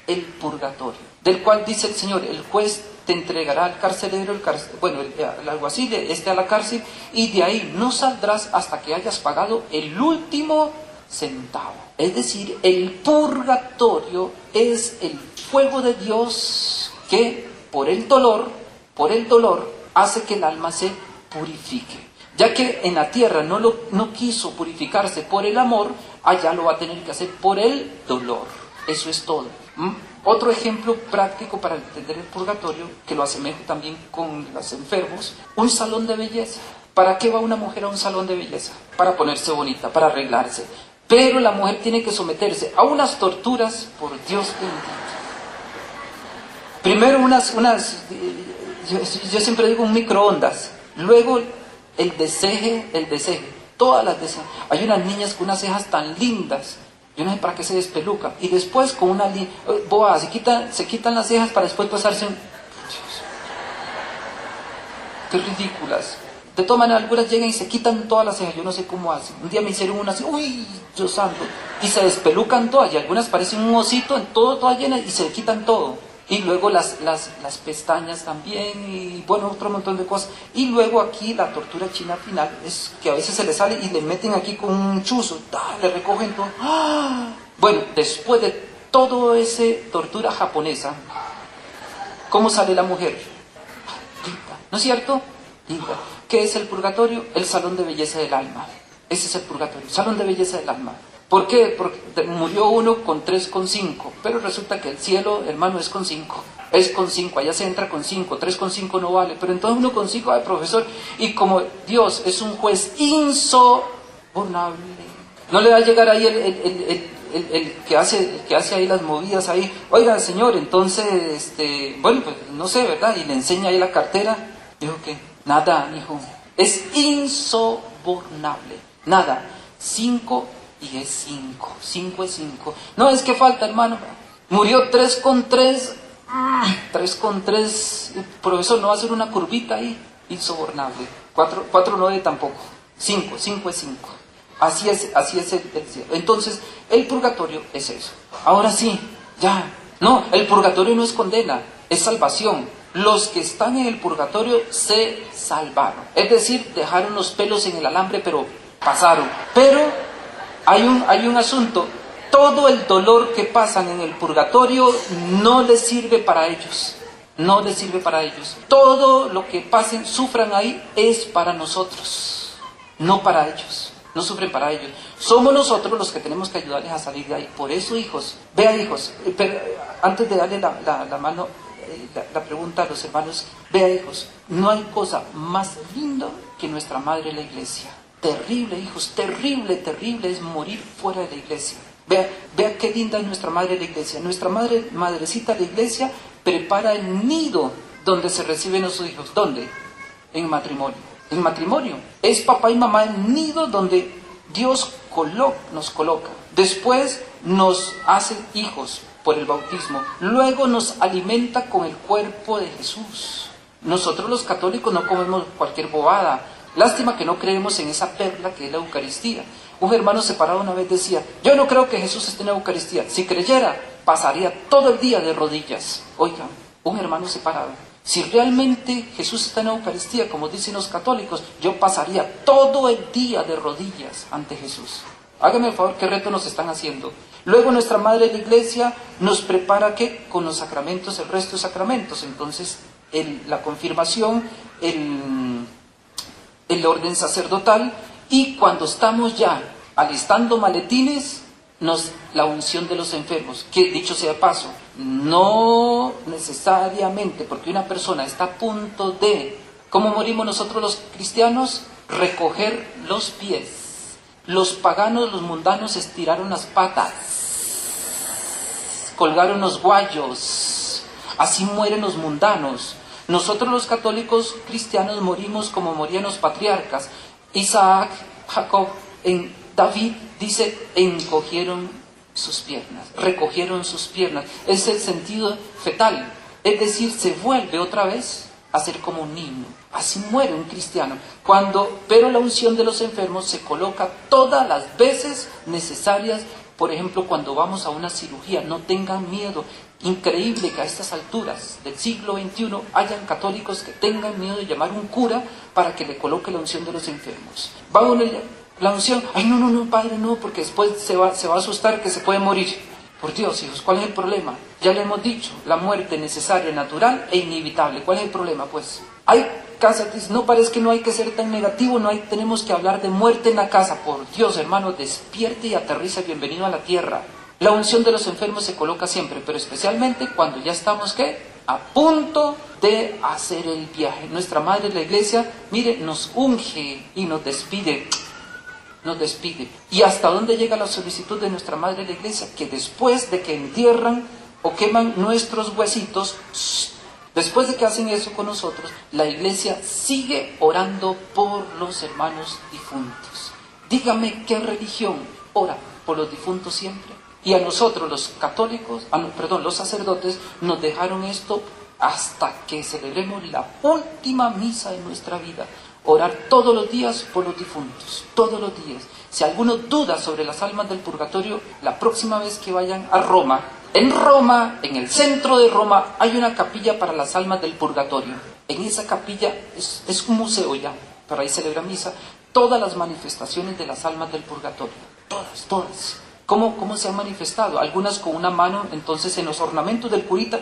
el purgatorio, del cual dice el Señor: el juez te entregará al carcelero, el alguacil, a la cárcel, y de ahí no saldrás hasta que hayas pagado el último centavo. Es decir, el purgatorio es el fuego de Dios que por el dolor hace que el alma se purifique. Ya que en la tierra no quiso purificarse por el amor, allá lo va a tener que hacer por el dolor. Eso es todo. Otro ejemplo práctico para entender el purgatorio, que lo asemejo también con los enfermos: un salón de belleza. ¿Para qué va una mujer a un salón de belleza? Para ponerse bonita, para arreglarse. Pero la mujer tiene que someterse a unas torturas, por Dios bendito. Primero yo siempre digo un microondas, luego el deseje, todas las desejes. Hay unas niñas con unas cejas tan lindas, yo no sé para qué se despelucan, y después con una boa, se quitan las cejas para después pasarse un... Dios, qué ridículas. De todas maneras, algunas llegan y se quitan todas las cejas, yo no sé cómo hacen. Un día me hicieron una así, uy, Dios santo, y se despelucan todas, y algunas parecen un osito, en todas llenas, y se quitan todo. Y luego las pestañas también, y bueno, otro montón de cosas. Y luego aquí la tortura china final es que a veces se le sale y le meten aquí con un chuzo, le recogen todo. ¡Ah! Bueno, después de todo ese tortura japonesa, ¿cómo sale la mujer? Linda, ¿no es cierto? Linda. ¿Qué es el purgatorio? El salón de belleza del alma. Ese es el purgatorio, salón de belleza del alma. ¿Por qué? Porque murió uno con 3,5, pero resulta que el cielo, hermano, es con 5. Es con 5, allá se entra con 5, 3,5 no vale, pero entonces 1,5, ay, profesor, y como Dios es un juez insobornable, no le va a llegar ahí el que hace ahí las movidas ahí: oiga, señor, entonces, bueno, pues no sé, ¿verdad? Y le enseña ahí la cartera. Dijo que nada, hijo, es insobornable, nada. 5 y es 5, 5 es 5. No, es que falta, hermano. Murió 3,3. 3,3. Profesor, ¿no va a hacer una curvita ahí? Insobornable. 4,9 tampoco. 5 es 5. Así es el cielo. Entonces, el purgatorio es eso. Ahora sí, ya. No, el purgatorio no es condena, es salvación. Los que están en el purgatorio se salvaron. Es decir, dejaron los pelos en el alambre, pero pasaron. Pero hay un asunto: todo el dolor que pasan en el purgatorio no les sirve para ellos, no les sirve para ellos. Todo lo que pasen, sufran ahí, es para nosotros, no para ellos, no sufren para ellos. Somos nosotros los que tenemos que ayudarles a salir de ahí. Por eso, hijos, vean, hijos, pero antes de darle la mano, la pregunta a los hermanos, vean, hijos, no hay cosa más linda que nuestra madre la iglesia. Terrible, hijos, terrible es morir fuera de la iglesia. Vea qué linda es nuestra madre la iglesia. Nuestra madrecita la iglesia prepara el nido donde se reciben los hijos. ¿Dónde? En matrimonio. En matrimonio. Es papá y mamá el nido donde Dios nos coloca. Después nos hace hijos por el bautismo. Luego nos alimenta con el cuerpo de Jesús. Nosotros los católicos no comemos cualquier bobada. Lástima que no creemos en esa perla que es la Eucaristía. Un hermano separado una vez decía: yo no creo que Jesús esté en la Eucaristía. Si creyera, pasaría todo el día de rodillas. Oigan, un hermano separado: si realmente Jesús está en la Eucaristía, como dicen los católicos, yo pasaría todo el día de rodillas ante Jesús. Háganme el favor, ¿qué reto nos están haciendo? Luego nuestra madre de la iglesia nos prepara, ¿qué? Con los sacramentos, el resto de sacramentos. Entonces, la confirmación, el orden sacerdotal, y cuando estamos ya alistando maletines, la unción de los enfermos, que dicho sea de paso, no necesariamente porque una persona está a punto de, ¿cómo morimos nosotros los cristianos? Recoger los pies. Los paganos, los mundanos estiraron las patas, colgaron los guayos, así mueren los mundanos. Nosotros los católicos cristianos morimos como morían los patriarcas. Isaac, Jacob, David dice, encogieron sus piernas, recogieron sus piernas. Es el sentido fetal, es decir, se vuelve otra vez a ser como un niño. Así muere un cristiano. Pero la unción de los enfermos se coloca todas las veces necesarias. Por ejemplo, cuando vamos a una cirugía, no tengan miedo. Increíble que a estas alturas del siglo XXI hayan católicos que tengan miedo de llamar a un cura para que le coloque la unción de los enfermos. Va uno, la unción, ay no, padre, no, porque después se va a asustar que se puede morir. Por Dios, hijos, ¿cuál es el problema? Ya le hemos dicho, la muerte necesaria, natural e inevitable. ¿Cuál es el problema, pues? No parece que no hay que ser tan negativo, tenemos que hablar de muerte en la casa. Por Dios, hermano, despierte y aterriza, bienvenido a la tierra. La unción de los enfermos se coloca siempre, pero especialmente cuando ya estamos, ¿qué? A punto de hacer el viaje. Nuestra Madre, la Iglesia, mire, nos unge y nos despide. ¿Y hasta dónde llega la solicitud de nuestra Madre, la Iglesia? Que después de que entierran o queman nuestros huesitos, después de que hacen eso con nosotros, la Iglesia sigue orando por los hermanos difuntos. Dígame qué religión ora por los difuntos siempre. Y a nosotros los católicos, los sacerdotes, nos dejaron esto hasta que celebremos la última misa de nuestra vida. Orar todos los días por los difuntos, todos los días. Si alguno duda sobre las almas del purgatorio, la próxima vez que vayan a Roma, en el centro de Roma, hay una capilla para las almas del purgatorio. En esa capilla es un museo ya, para ahí celebrar misa, todas las manifestaciones de las almas del purgatorio. Todas. ¿Cómo se han manifestado? Algunas con una mano, entonces en los ornamentos del curita,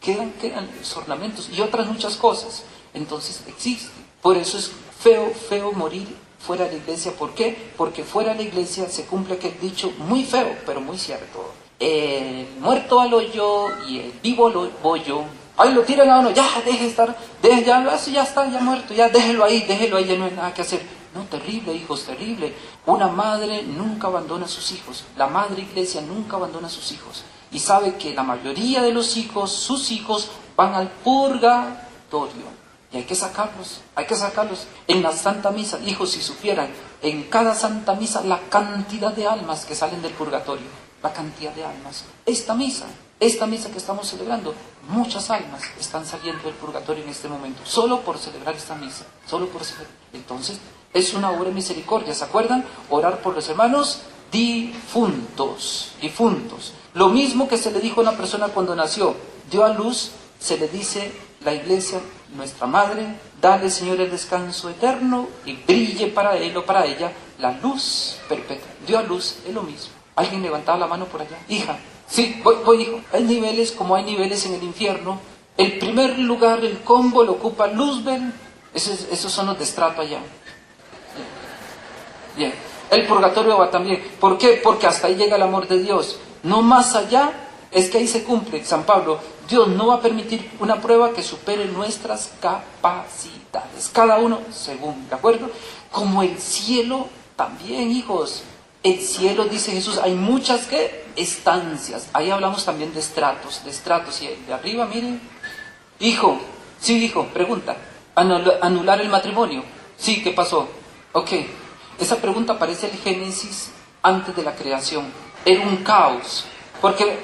quedan los ornamentos, y otras muchas cosas. Entonces existe. Por eso es feo morir fuera de la iglesia. ¿Por qué? Porque fuera de la iglesia se cumple aquel dicho muy feo, pero muy cierto. El muerto al hoyo y el vivo al bollo. Ay, lo tiran a uno, ya, ya está, ya muerto, ya déjelo ahí, ya no hay nada que hacer. No, terrible, hijos, terrible. Una madre nunca abandona a sus hijos. La Madre Iglesia nunca abandona a sus hijos. Y sabe que la mayoría de los hijos, sus hijos, van al purgatorio. Y hay que sacarlos. En la Santa Misa, hijos, si supieran, en cada Santa Misa la cantidad de almas que salen del purgatorio. La cantidad de almas. Esta misa que estamos celebrando, muchas almas están saliendo del purgatorio en este momento. Solo por celebrar esta misa. Entonces, es una obra de misericordia, ¿se acuerdan? Orar por los hermanos difuntos. Lo mismo que se le dijo a una persona cuando nació, dio a luz, se le dice la Iglesia, nuestra Madre, dale, Señor, el descanso eterno y brille para él o para ella la luz perpetua. Dio a luz, es lo mismo. ¿Alguien levantaba la mano por allá? Hija, sí, voy, hijo. Hay niveles como hay niveles en el infierno. El primer lugar, el combo, lo ocupa Luzbel. Esos son los de estrato allá. Bien. El purgatorio va también. ¿Por qué? Porque hasta ahí llega el amor de Dios. No más allá, es que ahí se cumple. San Pablo, Dios no va a permitir una prueba que supere nuestras capacidades. Cada uno según, ¿de acuerdo? Como el cielo también, hijos. El cielo, dice Jesús, hay muchas estancias. Ahí hablamos también de estratos. Y de arriba, miren. Hijo, pregunta. ¿Anular el matrimonio? Sí, ¿qué pasó? Ok. Esa pregunta aparece en el Génesis antes de la creación. Era un caos. Porque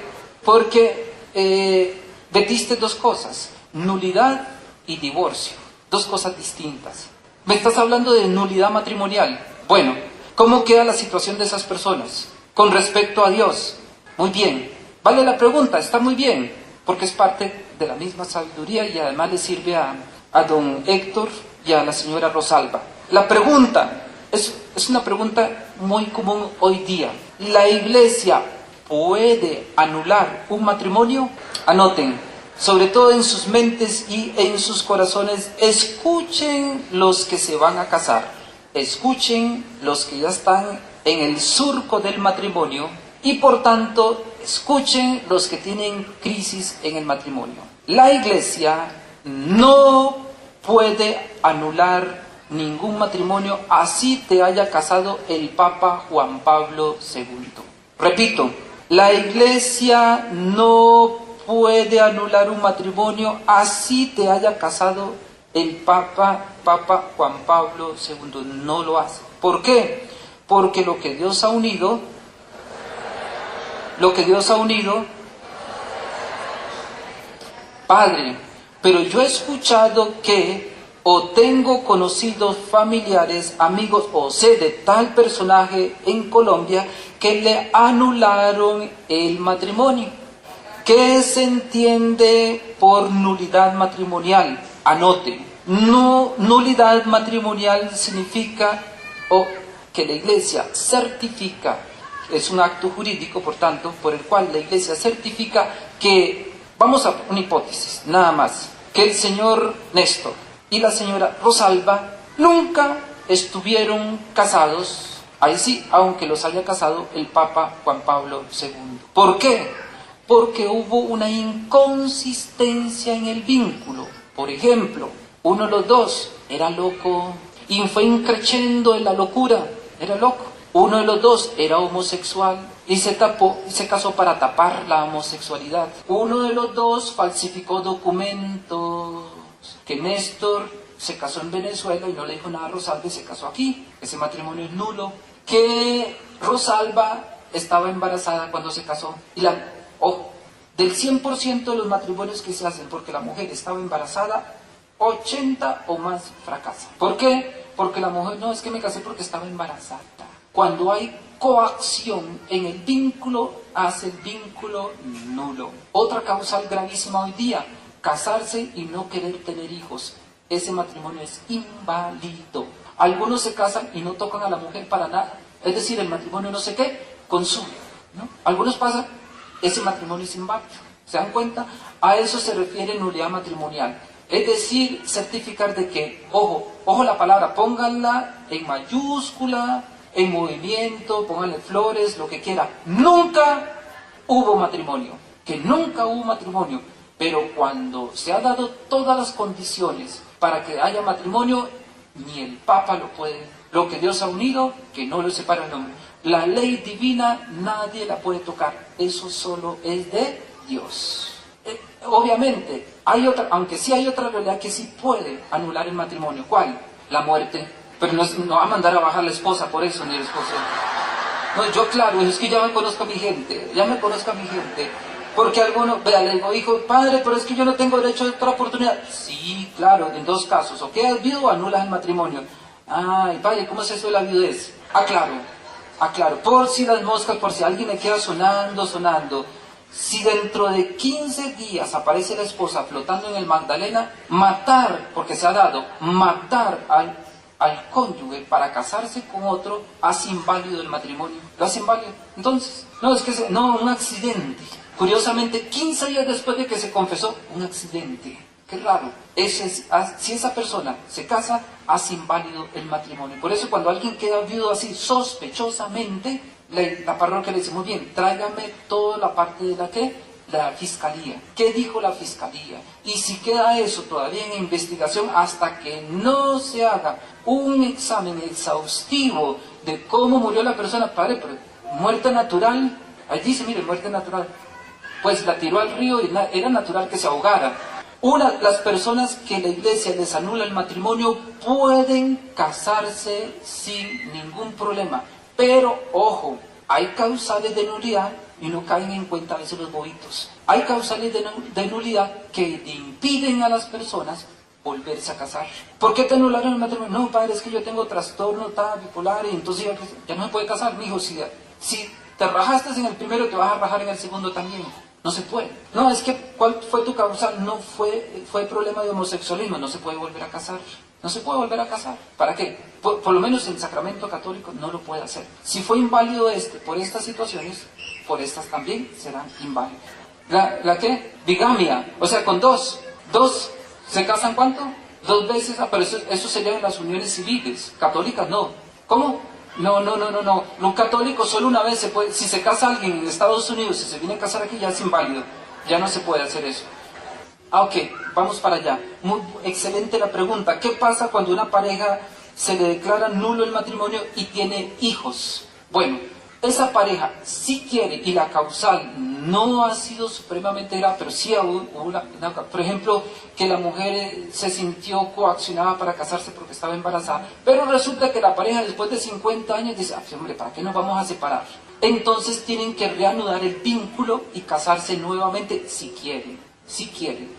metiste dos cosas, nulidad y divorcio. Dos cosas distintas. Me estás hablando de nulidad matrimonial. Bueno, ¿cómo queda la situación de esas personas con respecto a Dios? Muy bien. Vale la pregunta, está muy bien, porque es parte de la misma sabiduría y además le sirve a don Héctor y a la señora Rosalba. La pregunta es una pregunta muy común hoy día. ¿La Iglesia puede anular un matrimonio? Anoten, sobre todo en sus mentes y en sus corazones, escuchen los que se van a casar, escuchen los que ya están en el surco del matrimonio y por tanto escuchen los que tienen crisis en el matrimonio. La Iglesia no puede anular ningún matrimonio así te haya casado el Papa Juan Pablo II. Repito, la Iglesia no puede anular un matrimonio así te haya casado el Papa Juan Pablo II. No lo hace. ¿Por qué? Porque lo que Dios ha unido, Padre, pero yo he escuchado que o tengo conocidos familiares, amigos, o sé de tal personaje en Colombia que le anularon el matrimonio. ¿Qué se entiende por nulidad matrimonial? Anote, no, nulidad matrimonial significa que la Iglesia certifica, es un acto jurídico, por tanto, por el cual la Iglesia certifica que, vamos a una hipótesis, nada más, que el señor Néstor y la señora Rosalba nunca estuvieron casados, ahí sí, aunque los haya casado el Papa Juan Pablo II. ¿Por qué? Porque hubo una inconsistencia en el vínculo. Por ejemplo, uno de los dos era loco y fue increciendo en la locura, era loco. Uno de los dos era homosexual y se casó para tapar la homosexualidad. Uno de los dos falsificó documentos, que Néstor se casó en Venezuela y no le dijo nada a Rosalba y se casó aquí. Ese matrimonio es nulo. Que Rosalba estaba embarazada cuando se casó. Y del 100% de los matrimonios que se hacen porque la mujer estaba embarazada, 80 o más fracasan. ¿Por qué? Porque la mujer, no, es que me casé porque estaba embarazada. Cuando hay coacción en el vínculo, hace el vínculo nulo. Otra causal gravísima hoy día, casarse y no querer tener hijos. Ese matrimonio es inválido. Algunos se casan y no tocan a la mujer para nada. Es decir, el matrimonio no sé qué, consume, ¿no? Algunos pasan, ese matrimonio es inválido. ¿Se dan cuenta? A eso se refiere nulidad matrimonial. Es decir, certificar de que, ojo la palabra, pónganla en mayúscula, en movimiento, pónganle flores, lo que quiera. Nunca hubo matrimonio, que nunca hubo matrimonio. Pero cuando se han dado todas las condiciones para que haya matrimonio, ni el Papa lo puede. Lo que Dios ha unido, que no lo separa el hombre. La ley divina nadie la puede tocar. Eso solo es de Dios. Obviamente, aunque sí hay otra realidad que sí puede anular el matrimonio. ¿Cuál? La muerte. Pero no va a mandar a bajar la esposa por eso, ni el esposo. No, yo claro, es que ya me conozco a mi gente. Porque alguno, vea, le digo, hijo, padre, pero es que yo no tengo derecho a otra oportunidad. Sí, claro, en dos casos. O quedas viudo o anulas el matrimonio. Ay, padre, ¿cómo es eso de la viudez? Aclaro. Por si las moscas, por si alguien me queda sonando. Si dentro de 15 días aparece la esposa flotando en el Magdalena, porque se ha dado, matar al cónyuge para casarse con otro, hace inválido el matrimonio. Lo hace inválido. Entonces, un accidente. Curiosamente, 15 días después de que se confesó, un accidente. Qué raro. Si esa persona se casa, hace inválido el matrimonio. Por eso cuando alguien queda viudo así, sospechosamente, la parroquia le dice, muy bien, tráigame toda la parte de la fiscalía. ¿Qué dijo la fiscalía? Y si queda eso todavía en investigación, hasta que no se haga un examen exhaustivo de cómo murió la persona, padre, pero muerte natural, ahí dice, mire, muerte natural, pues la tiró al río y era natural que se ahogara. Las personas que la Iglesia les anula el matrimonio pueden casarse sin ningún problema, pero ojo, hay causales de nulidad y no caen en cuenta a veces los bobitos. Hay causales de nulidad que impiden a las personas volverse a casar. ¿Por qué te anularon el matrimonio? No, padre, es que yo tengo trastorno bipolar y entonces ya no se puede casar. Mi hijo, si te rajaste en el primero, te vas a rajar en el segundo también. No se puede. No, es que, ¿cuál fue tu causal? No fue problema de homosexualismo, no se puede volver a casar. No se puede volver a casar. ¿Para qué? Por lo menos el sacramento católico no lo puede hacer. Si fue inválido por estas situaciones, por estas también serán inválidas. ¿La qué? Bigamia. O sea, con dos. ¿Dos? ¿Se casan cuánto? 2 veces. Ah, pero eso serían las uniones civiles. Católicas no. ¿Cómo? No. Un católico solo una vez se puede. Si se casa alguien en Estados Unidos y se viene a casar aquí, ya es inválido. Ya no se puede hacer eso. Ah, ok, vamos para allá. Muy excelente la pregunta. ¿Qué pasa cuando una pareja se le declara nulo el matrimonio y tiene hijos? Bueno, esa pareja sí quiere y la causal no ha sido supremamente grave, pero sí hubo por ejemplo, que la mujer se sintió coaccionada para casarse porque estaba embarazada, pero resulta que la pareja después de 50 años dice, hombre, ¿para qué nos vamos a separar? Entonces tienen que reanudar el vínculo y casarse nuevamente si quieren. Si quiere.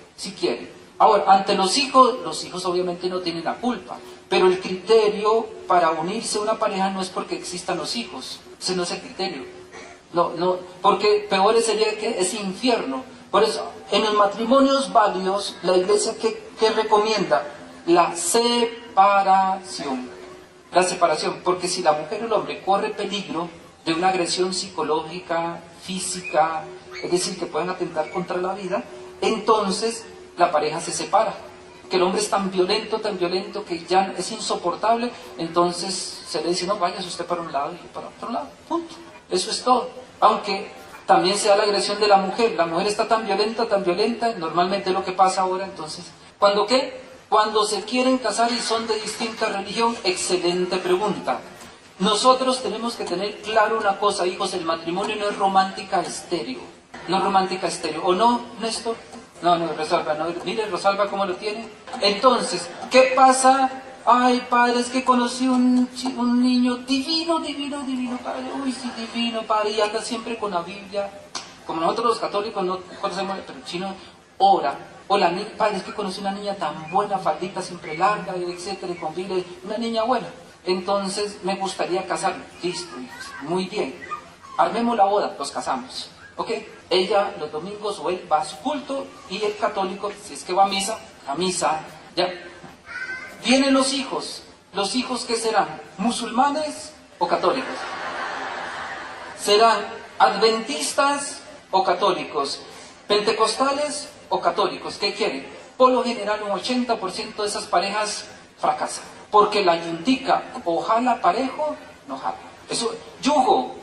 Ahora, ante los hijos obviamente no tienen la culpa, pero el criterio para unirse a una pareja no es porque existan los hijos, ese no es el criterio. No, porque peor sería que es infierno. Por eso, en los matrimonios válidos, la iglesia ¿qué recomienda? La separación. La separación, porque si la mujer o el hombre corre peligro de una agresión psicológica, física, es decir, que pueden atentar contra la vida, entonces la pareja se separa. Que el hombre es tan violento que ya es insoportable, entonces se le dice, no, váyase usted para un lado y yo para otro lado, punto. Eso es todo. Aunque también sea la agresión de la mujer está tan violenta, normalmente es lo que pasa ahora. Entonces, ¿cuándo qué? Cuando se quieren casar y son de distinta religión. Excelente pregunta. Nosotros tenemos que tener claro una cosa, hijos, el matrimonio no es romántica estéreo. No romántica estéreo. ¿O no, Néstor? No, Rosalba, no. Mire, Rosalba, cómo lo tiene. Entonces, ¿qué pasa? Ay, padre, es que conocí un niño divino, padre. Uy, sí, divino, padre. Y anda siempre con la Biblia. Como nosotros los católicos no conocemos, pero el chino ora. O la niña, padre, es que conocí una niña tan buena, faldita siempre larga, etcétera, y con Biblia. Una niña buena. Entonces, me gustaría casarme. Listo, muy bien. Armemos la boda, los casamos. ¿Ok? Ella los domingos o él va a su culto y el católico, si es que va a misa, ya. Vienen los hijos ¿qué serán? ¿Musulmanes o católicos? ¿Serán adventistas o católicos? ¿Pentecostales o católicos? ¿Qué quieren? Por lo general un 80% de esas parejas fracasan, porque la yuntica o jala parejo, no jala. Eso, yugo,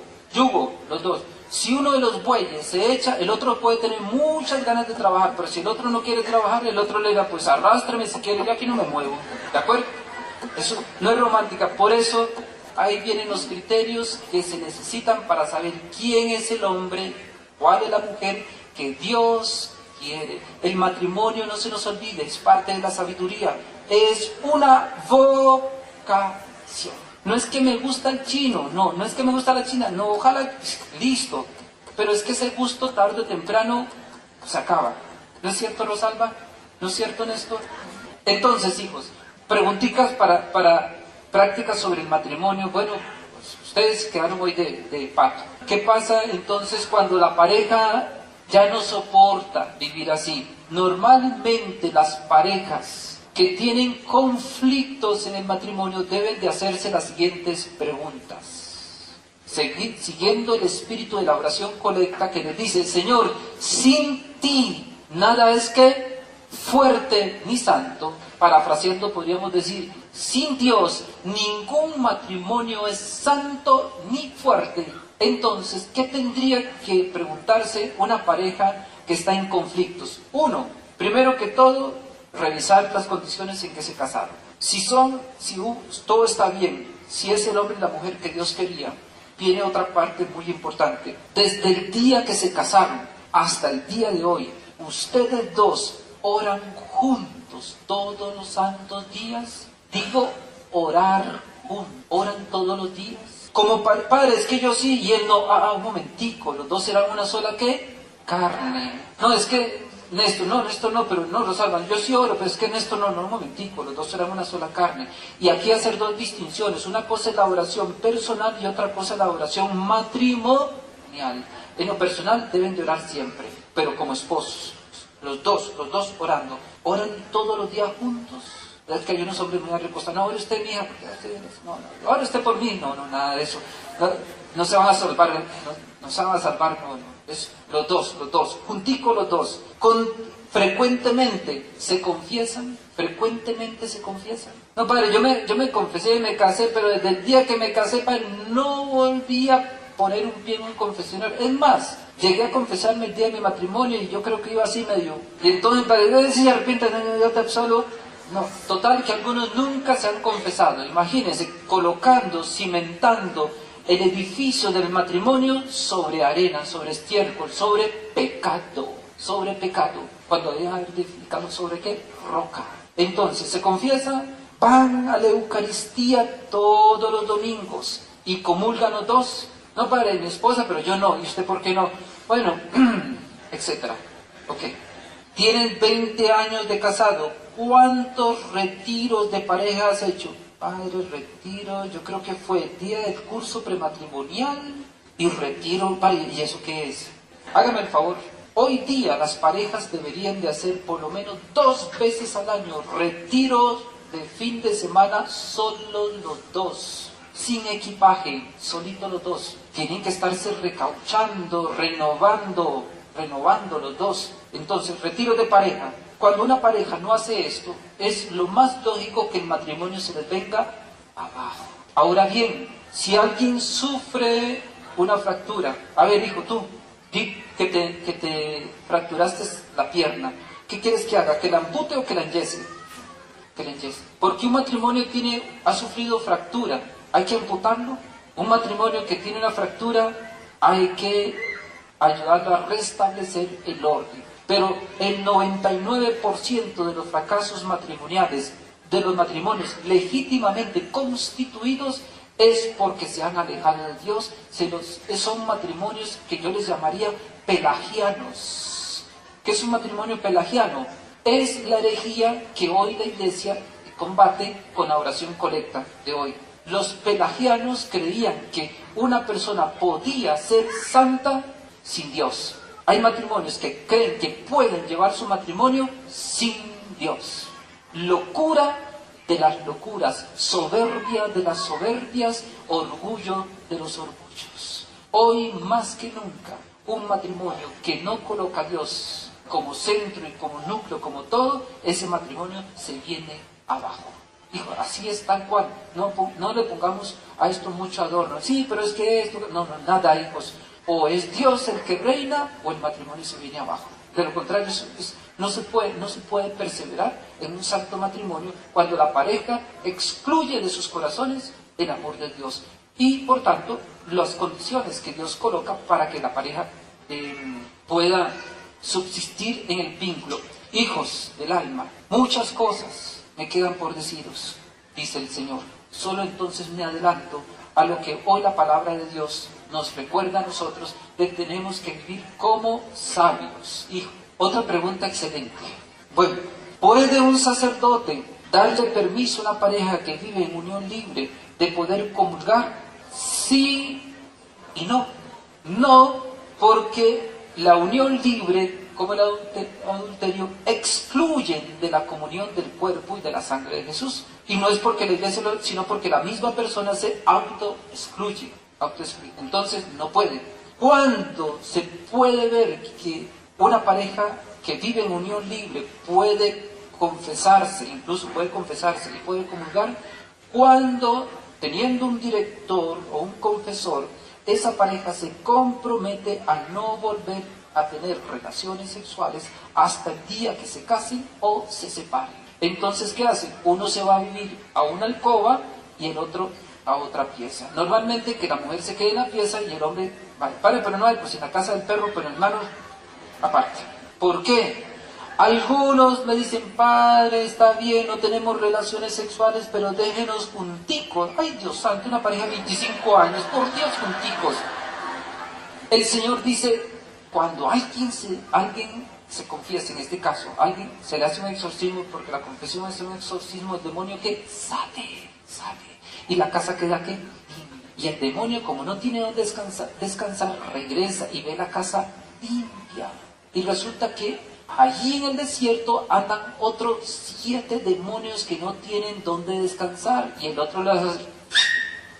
los dos. Si uno de los bueyes se echa, el otro puede tener muchas ganas de trabajar, pero si el otro no quiere trabajar, el otro le diga, pues arrástrame si quiere, yo aquí no me muevo. ¿De acuerdo? Eso no es romántica. Por eso, ahí vienen los criterios que se necesitan para saber quién es el hombre, cuál es la mujer que Dios quiere. El matrimonio, no se nos olvide, es parte de la sabiduría. Es una vocación. No es que me gusta el chino, no es que me gusta la china, no, ojalá, listo. Pero es que ese gusto tarde o temprano se acaba. ¿No es cierto, Rosalba? ¿No es cierto, Néstor? Entonces, hijos, preguntitas para prácticas sobre el matrimonio. Bueno, pues ustedes quedaron hoy de pato. ¿Qué pasa entonces cuando la pareja ya no soporta vivir así? Normalmente las parejas que tienen conflictos en el matrimonio deben de hacerse las siguientes preguntas. Siguiendo el espíritu de la oración colecta que les dice, Señor, sin ti nada es que fuerte ni santo. Parafraseando podríamos decir, sin Dios ningún matrimonio es santo ni fuerte. Entonces, ¿qué tendría que preguntarse una pareja que está en conflictos? Uno, primero que todo, revisar las condiciones en que se casaron. Si todo está bien, si es el hombre y la mujer que Dios quería, viene otra parte muy importante. Desde el día que se casaron hasta el día de hoy, ustedes dos oran juntos todos los santos días. Digo, orar juntos. ¿Oran todos los días? Como padre, es que yo sí y él no. Un momentico, los dos serán una sola, ¿qué? Carne. No, es que Néstor no, pero no, Rosalba, yo sí oro, pero es que Néstor no, un momentico, los dos serán una sola carne. Y aquí hacer dos distinciones, una cosa es la oración personal y otra cosa es la oración matrimonial. En lo personal deben de orar siempre, pero como esposos, los dos orando, oran todos los días juntos. Es que hay unos hombres muy recostados. No, ore usted, mija, porque no, ore usted por mí. No, nada de eso. No se van a salvar, no se van a salvar, no. Es los dos, juntico los dos. Frecuentemente se confiesan. No, padre, yo me confesé y me casé, pero desde el día que me casé, padre, no volví a poner un pie en un confesionario. Es más, llegué a confesarme el día de mi matrimonio y yo creo que iba así medio. Y entonces, padre, si se arrepiente, yo te absolvo. No, total, que algunos nunca se han confesado. Imagínense, colocando, cimentando el edificio del matrimonio sobre arena, sobre estiércol, sobre pecado. Cuando deben haber edificado sobre qué? Roca. Entonces, se confiesa, van a la Eucaristía todos los domingos y comulgan los dos. No, padre, mi esposa, pero yo no. ¿Y usted por qué no? Bueno, etcétera. Ok. Tienen 20 años de casado. ¿Cuántos retiros de pareja has hecho? Padre, retiro, yo creo que fue el día del curso prematrimonial y retiro, padre, ¿y eso qué es? Hágame el favor. Hoy día las parejas deberían de hacer por lo menos 2 veces al año retiros de fin de semana, solo los dos, sin equipaje, solitos los dos. Tienen que estarse recauchando, renovando los dos. Entonces, retiro de pareja. Cuando una pareja no hace esto, es lo más lógico que el matrimonio se les venga abajo. Ahora bien, si alguien sufre una fractura, a ver, hijo, tú, que te fracturaste la pierna, ¿qué quieres que haga? ¿Que la ampute o que la enyese? Que la enyese. Porque un matrimonio ha sufrido fractura, ¿hay que amputarlo? Un matrimonio que tiene una fractura, hay que ayudarlo a restablecer el orden. Pero el 99% de los fracasos matrimoniales, de los matrimonios legítimamente constituidos, es porque se han alejado de Dios. Son matrimonios que yo les llamaría pelagianos. ¿Qué es un matrimonio pelagiano? Es la herejía que hoy la Iglesia combate con la oración colecta de hoy. Los pelagianos creían que una persona podía ser santa sin Dios. Hay matrimonios que creen que pueden llevar su matrimonio sin Dios. Locura de las locuras, soberbia de las soberbias, orgullo de los orgullos. Hoy más que nunca, un matrimonio que no coloca a Dios como centro y como núcleo, como todo, ese matrimonio se viene abajo. Hijo, así es tal cual. No le pongamos a esto mucho adorno. Sí, pero es que esto... No, nada, hijos. O es Dios el que reina, o el matrimonio se viene abajo. De lo contrario, no se puede perseverar en un santo matrimonio cuando la pareja excluye de sus corazones el amor de Dios. Y, por tanto, las condiciones que Dios coloca para que la pareja pueda subsistir en el vínculo. Hijos del alma, muchas cosas me quedan por deciros, dice el Señor. Solo entonces me adelanto a lo que hoy la palabra de Dios nos recuerda a nosotros, que tenemos que vivir como sabios. Hijo, otra pregunta excelente. Bueno, ¿puede un sacerdote darle permiso a una pareja que vive en unión libre de poder comulgar? Sí y no. No, porque la unión libre, como el adulterio, excluyen de la comunión del cuerpo y de la sangre de Jesús. Y no es porque la Iglesia sino porque la misma persona se autoexcluye. Entonces no puede. ¿Cuándo se puede ver que una pareja que vive en unión libre puede confesarse, incluso puede confesarse y puede comulgar? Cuando, teniendo un director o un confesor, esa pareja se compromete a no volver a tener relaciones sexuales hasta el día que se casen o se separen. Entonces, ¿qué hace? Uno se va a vivir a una alcoba y el otro a otra pieza. Normalmente que la mujer se quede en la pieza y el hombre, vale, padre, pero no hay, pues en la casa del perro, pero hermano, aparte. ¿Por qué? Algunos me dicen, padre, está bien, no tenemos relaciones sexuales, pero déjenos junticos. Ay, Dios santo, una pareja de 25 años, por Dios, junticos. El Señor dice, cuando alguien se confiesa, en este caso, alguien se le hace un exorcismo, porque la confesión es un exorcismo, el demonio que sale. Y la casa queda ¿qué? Y el demonio, como no tiene donde descansar, regresa y ve la casa limpia. Y resulta que allí en el desierto andan otros 7 demonios que no tienen dónde descansar, y el otro las...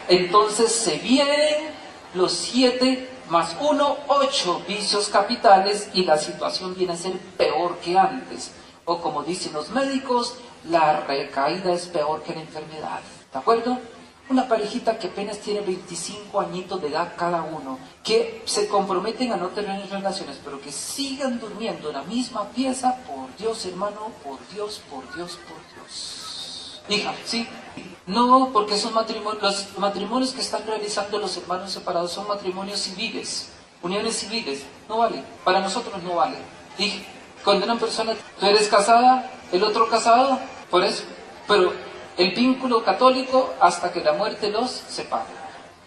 Entonces se vienen los 7 más 1, 8 vicios capitales, y la situación viene a ser peor que antes. O como dicen los médicos, la recaída es peor que la enfermedad. ¿De acuerdo? Una parejita que apenas tiene 25 añitos de edad cada uno, que se comprometen a no tener relaciones, pero que sigan durmiendo en la misma pieza, por Dios, hermano, por Dios, por Dios, por Dios. Hija, ¿sí? No, porque esos matrimonios, los matrimonios que están realizando los hermanos separados son matrimonios civiles, uniones civiles. No vale, para nosotros no vale. Hija, cuando una persona, tú eres casada, el otro casado, por eso, pero el vínculo católico hasta que la muerte los separe.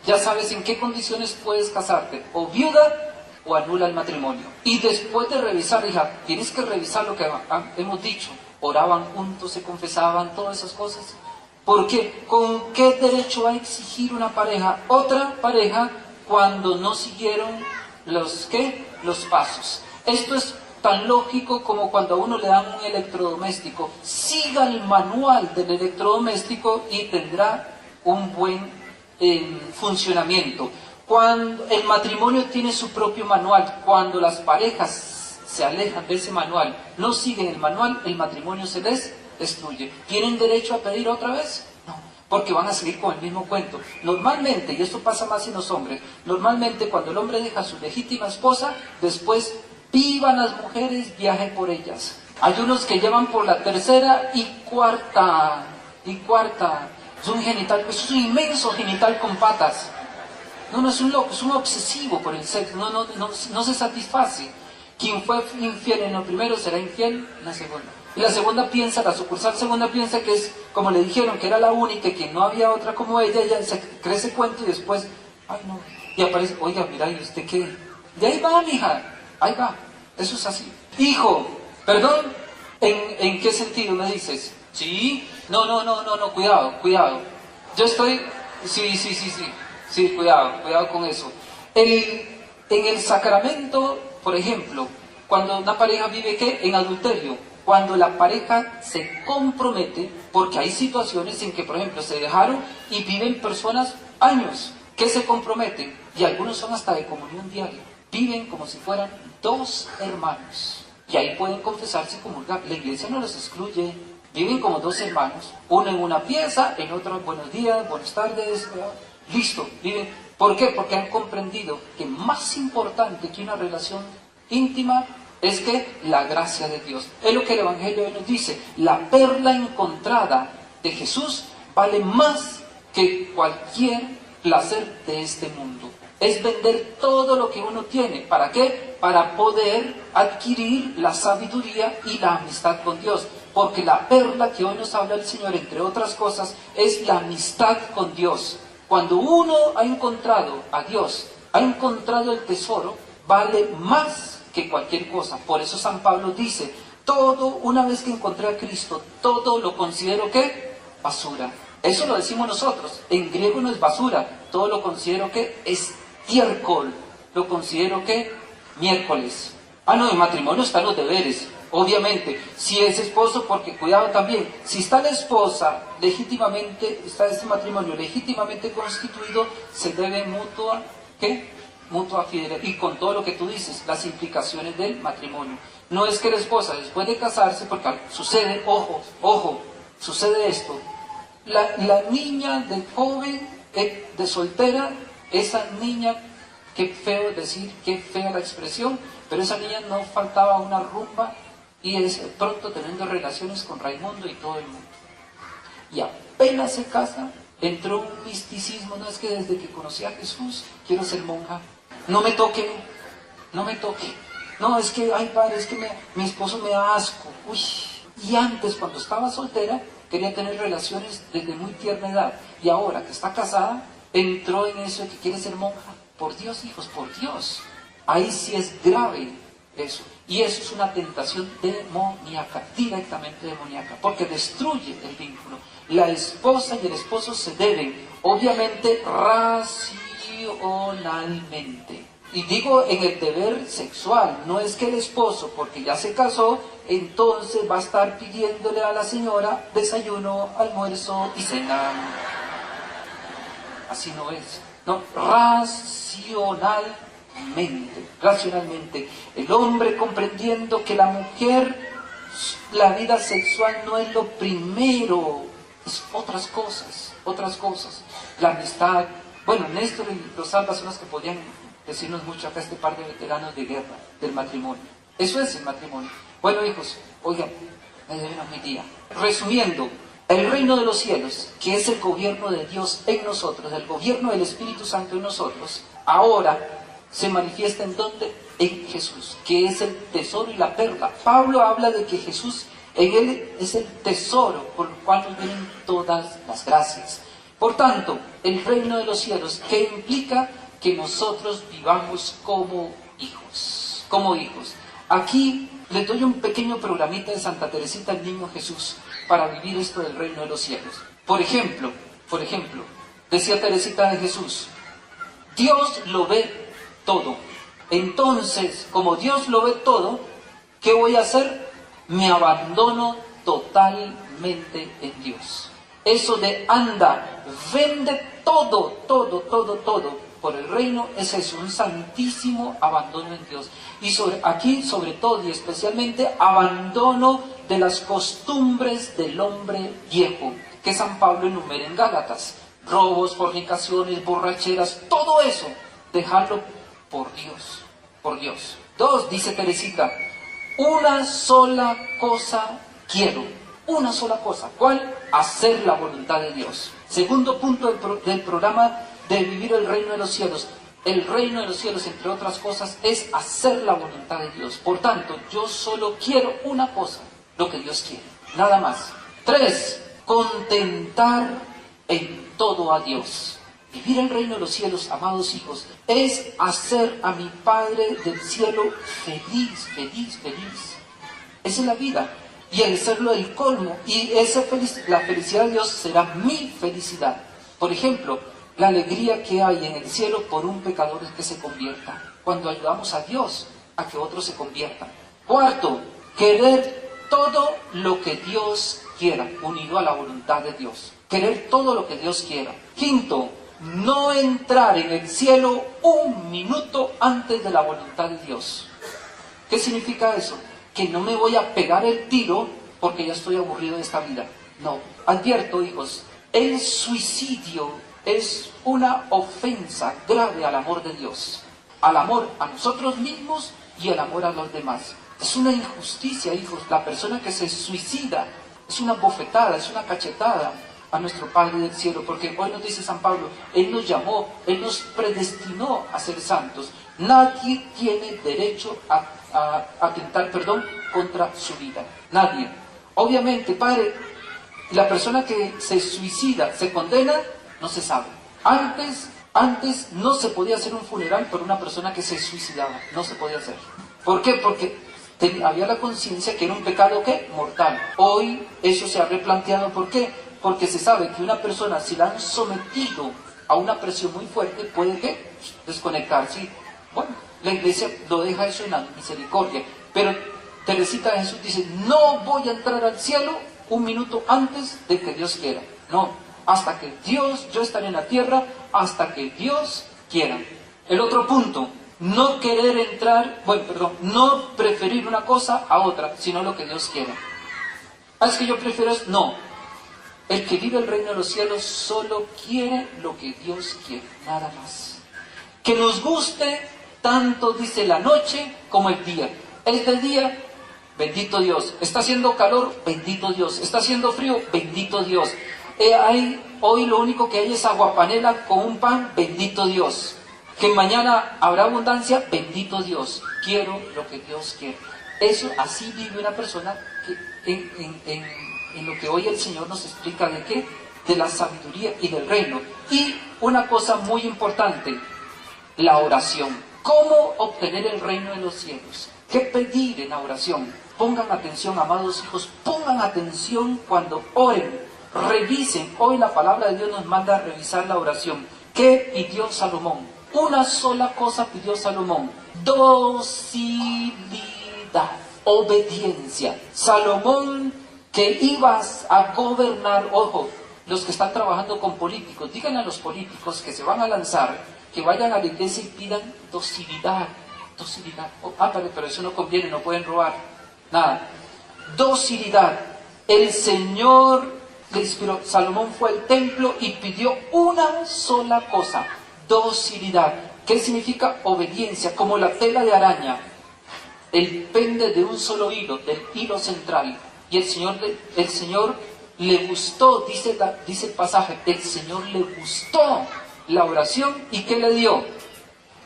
Ya sabes en qué condiciones puedes casarte, o viuda o anula el matrimonio. Y después de revisar, hija, tienes que revisar lo que hemos dicho. Oraban juntos, se confesaban, todas esas cosas. Porque ¿con qué derecho va a exigir una pareja, otra pareja, cuando no siguieron los pasos? Esto es tan lógico como cuando a uno le dan un electrodoméstico. Siga el manual del electrodoméstico y tendrá un buen funcionamiento. Cuando el matrimonio tiene su propio manual, cuando las parejas se alejan de ese manual, no siguen el manual, el matrimonio se les destruye. ¿Tienen derecho a pedir otra vez? No, porque van a seguir con el mismo cuento. Normalmente, y esto pasa más en los hombres, normalmente cuando el hombre deja a su legítima esposa, después vivan las mujeres, viaje por ellas. Hay unos que llevan por la tercera y cuarta. Es un genital, es un inmenso genital con patas. No es un loco, es un obsesivo por el sexo, no se satisface. Quien fue infiel en lo primero será infiel en la segunda. Y la segunda piensa, la sucursal segunda piensa que es, como le dijeron, que era la única, que no había otra como ella se cree ese cuento y después, ay no, y aparece, oiga, mira, ¿y usted qué? De ahí va, mija, ahí va, eso es así. Hijo, perdón, ¿en qué sentido me dices? Sí, no, cuidado. Yo estoy, sí, cuidado con eso. En el sacramento, por ejemplo, cuando una pareja vive, ¿qué? En adulterio. Cuando la pareja se compromete, porque hay situaciones en que, por ejemplo, se dejaron y viven personas años que se comprometen, y algunos son hasta de comunión diaria. Viven como si fueran 2 hermanos. Y ahí pueden confesarse y comulgar. La iglesia no los excluye. Viven como 2 hermanos. Uno en una pieza, el otro buenos días, buenas tardes. Listo, viven. ¿Por qué? Porque han comprendido que más importante que una relación íntima es que la gracia de Dios. Es lo que el Evangelio hoy nos dice. La perla encontrada de Jesús vale más que cualquier placer de este mundo. Es vender todo lo que uno tiene. ¿Para qué? Para poder adquirir la sabiduría y la amistad con Dios. Porque la perla que hoy nos habla el Señor, entre otras cosas, es la amistad con Dios. Cuando uno ha encontrado a Dios, ha encontrado el tesoro, vale más que cualquier cosa. Por eso San Pablo dice, todo, una vez que encontré a Cristo, todo lo considero, ¿qué? Basura. Eso lo decimos nosotros. En griego no es basura. Todo lo considero, ¿qué? Estiércol. Lo considero, ¿qué? Miércoles. No, en matrimonio están los deberes. Obviamente, si es esposo, porque cuidado también, si está la esposa legítimamente, está este matrimonio legítimamente constituido, se debe mutua, ¿qué? Mutua fidelidad, y con todo lo que tú dices, las implicaciones del matrimonio. No es que la esposa, después de casarse, porque sucede, ojo, sucede esto, la niña de joven, de soltera, esa niña, qué feo decir, qué fea la expresión, pero esa niña no faltaba una rumba, y es pronto teniendo relaciones con Raimundo y todo el mundo. Y apenas se casa, entró un misticismo, no es que desde que conocí a Jesús, quiero ser monja. No me toque. No, es que, ay padre, es que mi esposo me da asco. Uy. Y antes, cuando estaba soltera, quería tener relaciones desde muy tierna edad. Y ahora que está casada, entró en eso de que quiere ser monja. Por Dios, hijos, por Dios. Ahí sí es grave eso. Y eso es una tentación demoníaca, directamente demoníaca, porque destruye el vínculo. La esposa y el esposo se deben, obviamente, racionalmente. Y digo en el deber sexual, no es que el esposo, porque ya se casó, entonces va a estar pidiéndole a la señora desayuno, almuerzo y cena. Así no es. No, racionalmente, el hombre comprendiendo que la mujer, la vida sexual no es lo primero, es otras cosas. La amistad, bueno, Néstor y Rosalba son los que podrían decirnos mucho acá, este par de veteranos de guerra, del matrimonio. Eso es el matrimonio. Bueno, hijos, oigan, me deben mi día. Resumiendo, el reino de los cielos, que es el gobierno de Dios en nosotros, el gobierno del Espíritu Santo en nosotros, ahora se manifiesta ¿en dónde? En Jesús, que es el tesoro y la perla. Pablo habla de que Jesús, en Él es el tesoro por el cual nos vienen todas las gracias. Por tanto, el reino de los cielos, que implica que nosotros vivamos como hijos. Aquí les doy un pequeño programita de Santa Teresita el Niño Jesús para vivir esto del reino de los cielos. Por ejemplo, decía Teresita de Jesús, Dios lo ve todo. Entonces, como Dios lo ve todo, ¿qué voy a hacer? Me abandono totalmente en Dios. Eso de anda, vende todo por el reino, es eso, un santísimo abandono en Dios. Y aquí, sobre todo y especialmente, abandono de las costumbres del hombre viejo, que San Pablo enumera en Gálatas. Robos, fornicaciones, borracheras, todo eso, dejarlo por Dios. 2, dice Teresita, una sola cosa quiero, una sola cosa. ¿Cuál? Hacer la voluntad de Dios. Segundo punto del programa de vivir el reino de los cielos. El reino de los cielos, entre otras cosas, es hacer la voluntad de Dios. Por tanto, yo solo quiero una cosa, lo que Dios quiere, nada más. 3, contentar en todo a Dios. Vivir el reino de los cielos, amados hijos, es hacer a mi Padre del cielo feliz. Esa es la vida. Y el serlo el colmo. Y la felicidad de Dios será mi felicidad. Por ejemplo, la alegría que hay en el cielo por un pecador que se convierta. Cuando ayudamos a Dios a que otros se conviertan. 4, querer todo lo que Dios quiera, unido a la voluntad de Dios. Querer todo lo que Dios quiera. 5, no entrar en el cielo un minuto antes de la voluntad de Dios. ¿Qué significa eso? Que no me voy a pegar el tiro porque ya estoy aburrido de esta vida. No, advierto, hijos, el suicidio es una ofensa grave al amor de Dios, al amor a nosotros mismos y al amor a los demás. Es una injusticia, hijos. La persona que se suicida es una bofetada, es una cachetada a nuestro Padre del cielo, porque hoy nos dice San Pablo, Él nos llamó, Él nos predestinó a ser santos. Nadie tiene derecho a atentar, contra su vida. Nadie. Obviamente, Padre, la persona que se suicida, se condena, no se sabe. Antes no se podía hacer un funeral por una persona que se suicidaba. No se podía hacer. ¿Por qué? Porque había la conciencia que era un pecado, ¿qué? Mortal. Hoy eso se ha replanteado. ¿Por qué? Porque se sabe que una persona, si la han sometido a una presión muy fuerte, puede, ¿qué? Desconectarse. Bueno, la Iglesia lo deja eso en la misericordia. Pero Teresita de Jesús dice, no voy a entrar al cielo un minuto antes de que Dios quiera. No, hasta que Dios, yo estaré en la tierra hasta que Dios quiera. El otro punto, no querer entrar, no preferir una cosa a otra, sino lo que Dios quiera. Es que yo prefiero eso. No, el que vive el reino de los cielos solo quiere lo que Dios quiere, nada más. Que nos guste tanto, dice, la noche como el día. Es de día, bendito Dios. Está haciendo calor, bendito Dios. Está haciendo frío, bendito Dios. Hoy lo único que hay es aguapanela con un pan, bendito Dios. Que mañana habrá abundancia, bendito Dios. Quiero lo que Dios quiere. Eso, así vive una persona que en lo que hoy el Señor nos explica de qué, de la sabiduría y del reino. Y una cosa muy importante, la oración. ¿Cómo obtener el reino de los cielos? ¿Qué pedir en la oración? Pongan atención, amados hijos, pongan atención cuando oren, revisen. Hoy la palabra de Dios nos manda a revisar la oración. ¿Qué pidió Salomón? Una sola cosa pidió Salomón: docilidad, obediencia. Salomón, que ibas a gobernar, ojo, los que están trabajando con políticos, díganle a los políticos que se van a lanzar, que vayan a la iglesia y pidan docilidad, docilidad. Pero eso no conviene, no pueden robar, nada. Docilidad. El Señor le inspiró. Salomón fue al templo y pidió una sola cosa: docilidad. ¿Qué significa obediencia? Como la tela de araña, el pende de un solo hilo, del hilo central. Y el Señor le gustó, dice el pasaje, el Señor le gustó la oración. ¿Y qué le dio?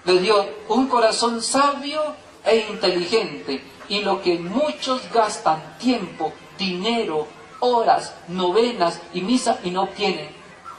Le dio un corazón sabio e inteligente. Y lo que muchos gastan tiempo, dinero, horas, novenas y misa y no obtienen: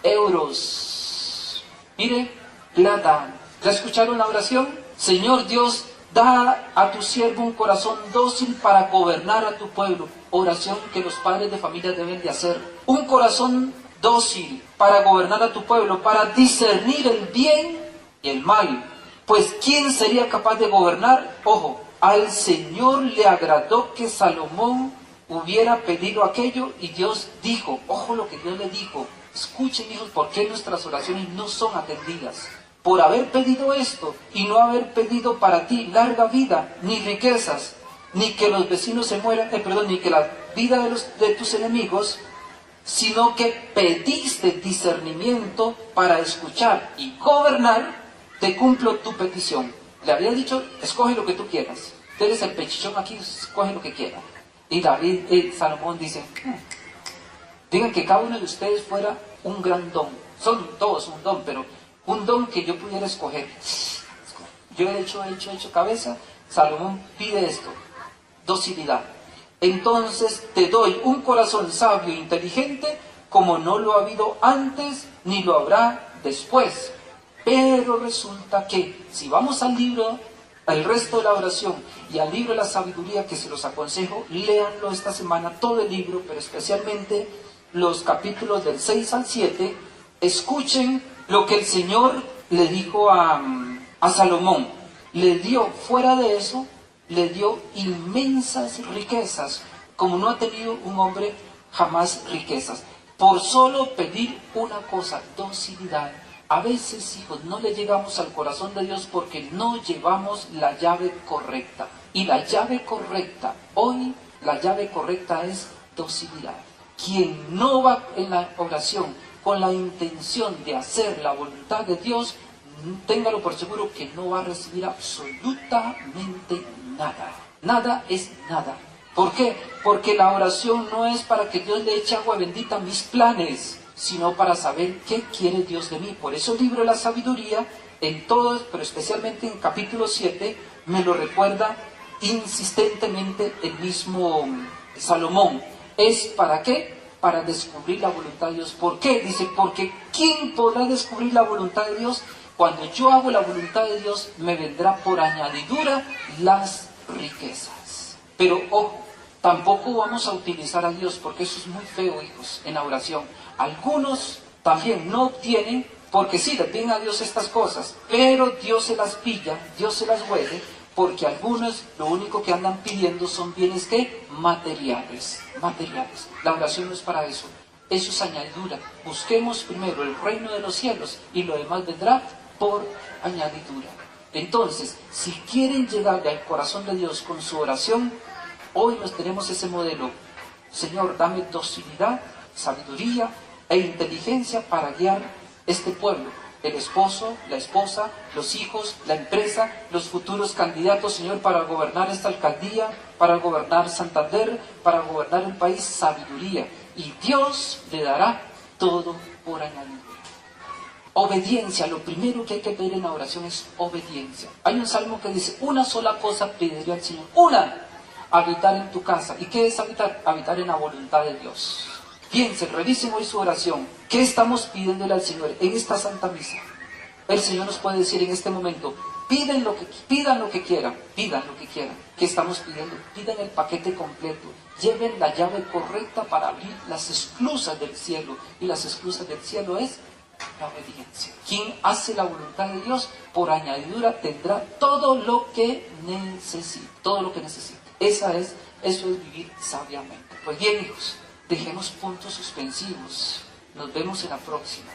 euros. Mire, plata. ¿Ya escucharon la oración? Señor Dios, da a tu siervo un corazón dócil para gobernar a tu pueblo. Oración que los padres de familia deben de hacer. Un corazón dócil para gobernar a tu pueblo, para discernir el bien y el mal. Pues ¿quién sería capaz de gobernar? Ojo, al Señor le agradó que Salomón hubiera pedido aquello y Dios dijo, ojo lo que Dios le dijo: escuchen, hijos, ¿por qué nuestras oraciones no son atendidas? Por haber pedido esto y no haber pedido para ti larga vida, ni riquezas, ni que los vecinos se mueran, ni que la vida de tus enemigos, sino que pediste discernimiento para escuchar y gobernar, te cumplo tu petición. Le había dicho: escoge lo que tú quieras. Tú eres el pechichón aquí, escoge lo que quieras. Y Salomón dice: digan que cada uno de ustedes fuera un gran don. Son todos un don, pero un don que yo pudiera escoger. Yo he hecho cabeza. Salomón pide esto: docilidad. Entonces te doy un corazón sabio e inteligente, como no lo ha habido antes, ni lo habrá después. Pero resulta que, si vamos al libro, al resto de la oración y al libro de la sabiduría, que se los aconsejo, léanlo esta semana, todo el libro, pero especialmente los capítulos del 6 al 7, escuchen lo que el Señor le dijo a Salomón. Le dio, fuera de eso, le dio inmensas riquezas, como no ha tenido un hombre jamás riquezas, por solo pedir una cosa: docilidad. A veces, hijos, no le llegamos al corazón de Dios porque no llevamos la llave correcta. Y la llave correcta, hoy, la llave correcta es docilidad. Quien no va en la oración con la intención de hacer la voluntad de Dios, téngalo por seguro que no va a recibir absolutamente nada. Nada es nada. ¿Por qué? Porque la oración no es para que Dios le eche agua bendita a mis planes, sino para saber qué quiere Dios de mí. Por eso el libro de la sabiduría, en todos, pero especialmente en capítulo 7, me lo recuerda insistentemente el mismo Salomón. ¿Es para qué? Para descubrir la voluntad de Dios. ¿Por qué? Dice, porque ¿quién podrá descubrir la voluntad de Dios? Cuando yo hago la voluntad de Dios, me vendrá por añadidura las riquezas. Pero ojo, tampoco vamos a utilizar a Dios, porque eso es muy feo, hijos, en la oración. Algunos también no obtienen, porque sí, le piden a Dios estas cosas, pero Dios se las pilla, Dios se las huele, porque algunos lo único que andan pidiendo son bienes que materiales. La oración no es para eso. Eso es añadidura. Busquemos primero el reino de los cielos y lo demás vendrá por añadidura. Entonces, si quieren llegar al corazón de Dios con su oración, hoy nos tenemos ese modelo. Señor, dame docilidad, sabiduría e inteligencia para guiar este pueblo. El esposo, la esposa, los hijos, la empresa, los futuros candidatos, Señor, para gobernar esta alcaldía, para gobernar Santander, para gobernar el país, sabiduría. Y Dios le dará todo por añadidura. Obediencia, lo primero que hay que pedir en la oración es obediencia. Hay un salmo que dice: una sola cosa pediré al Señor, una: habitar en tu casa. ¿Y qué es habitar? Habitar en la voluntad de Dios. Piensen, revisen hoy su oración. ¿Qué estamos pidiéndole al Señor en esta Santa Misa? El Señor nos puede decir en este momento: pidan lo que quieran. ¿Qué estamos pidiendo? Pidan el paquete completo. Lleven la llave correcta para abrir las esclusas del cielo. Y las esclusas del cielo es la obediencia. Quien hace la voluntad de Dios, por añadidura tendrá todo lo que necesite, todo lo que necesite. Eso es vivir sabiamente. Pues bien, hijos, dejemos puntos suspensivos. Nos vemos en la próxima.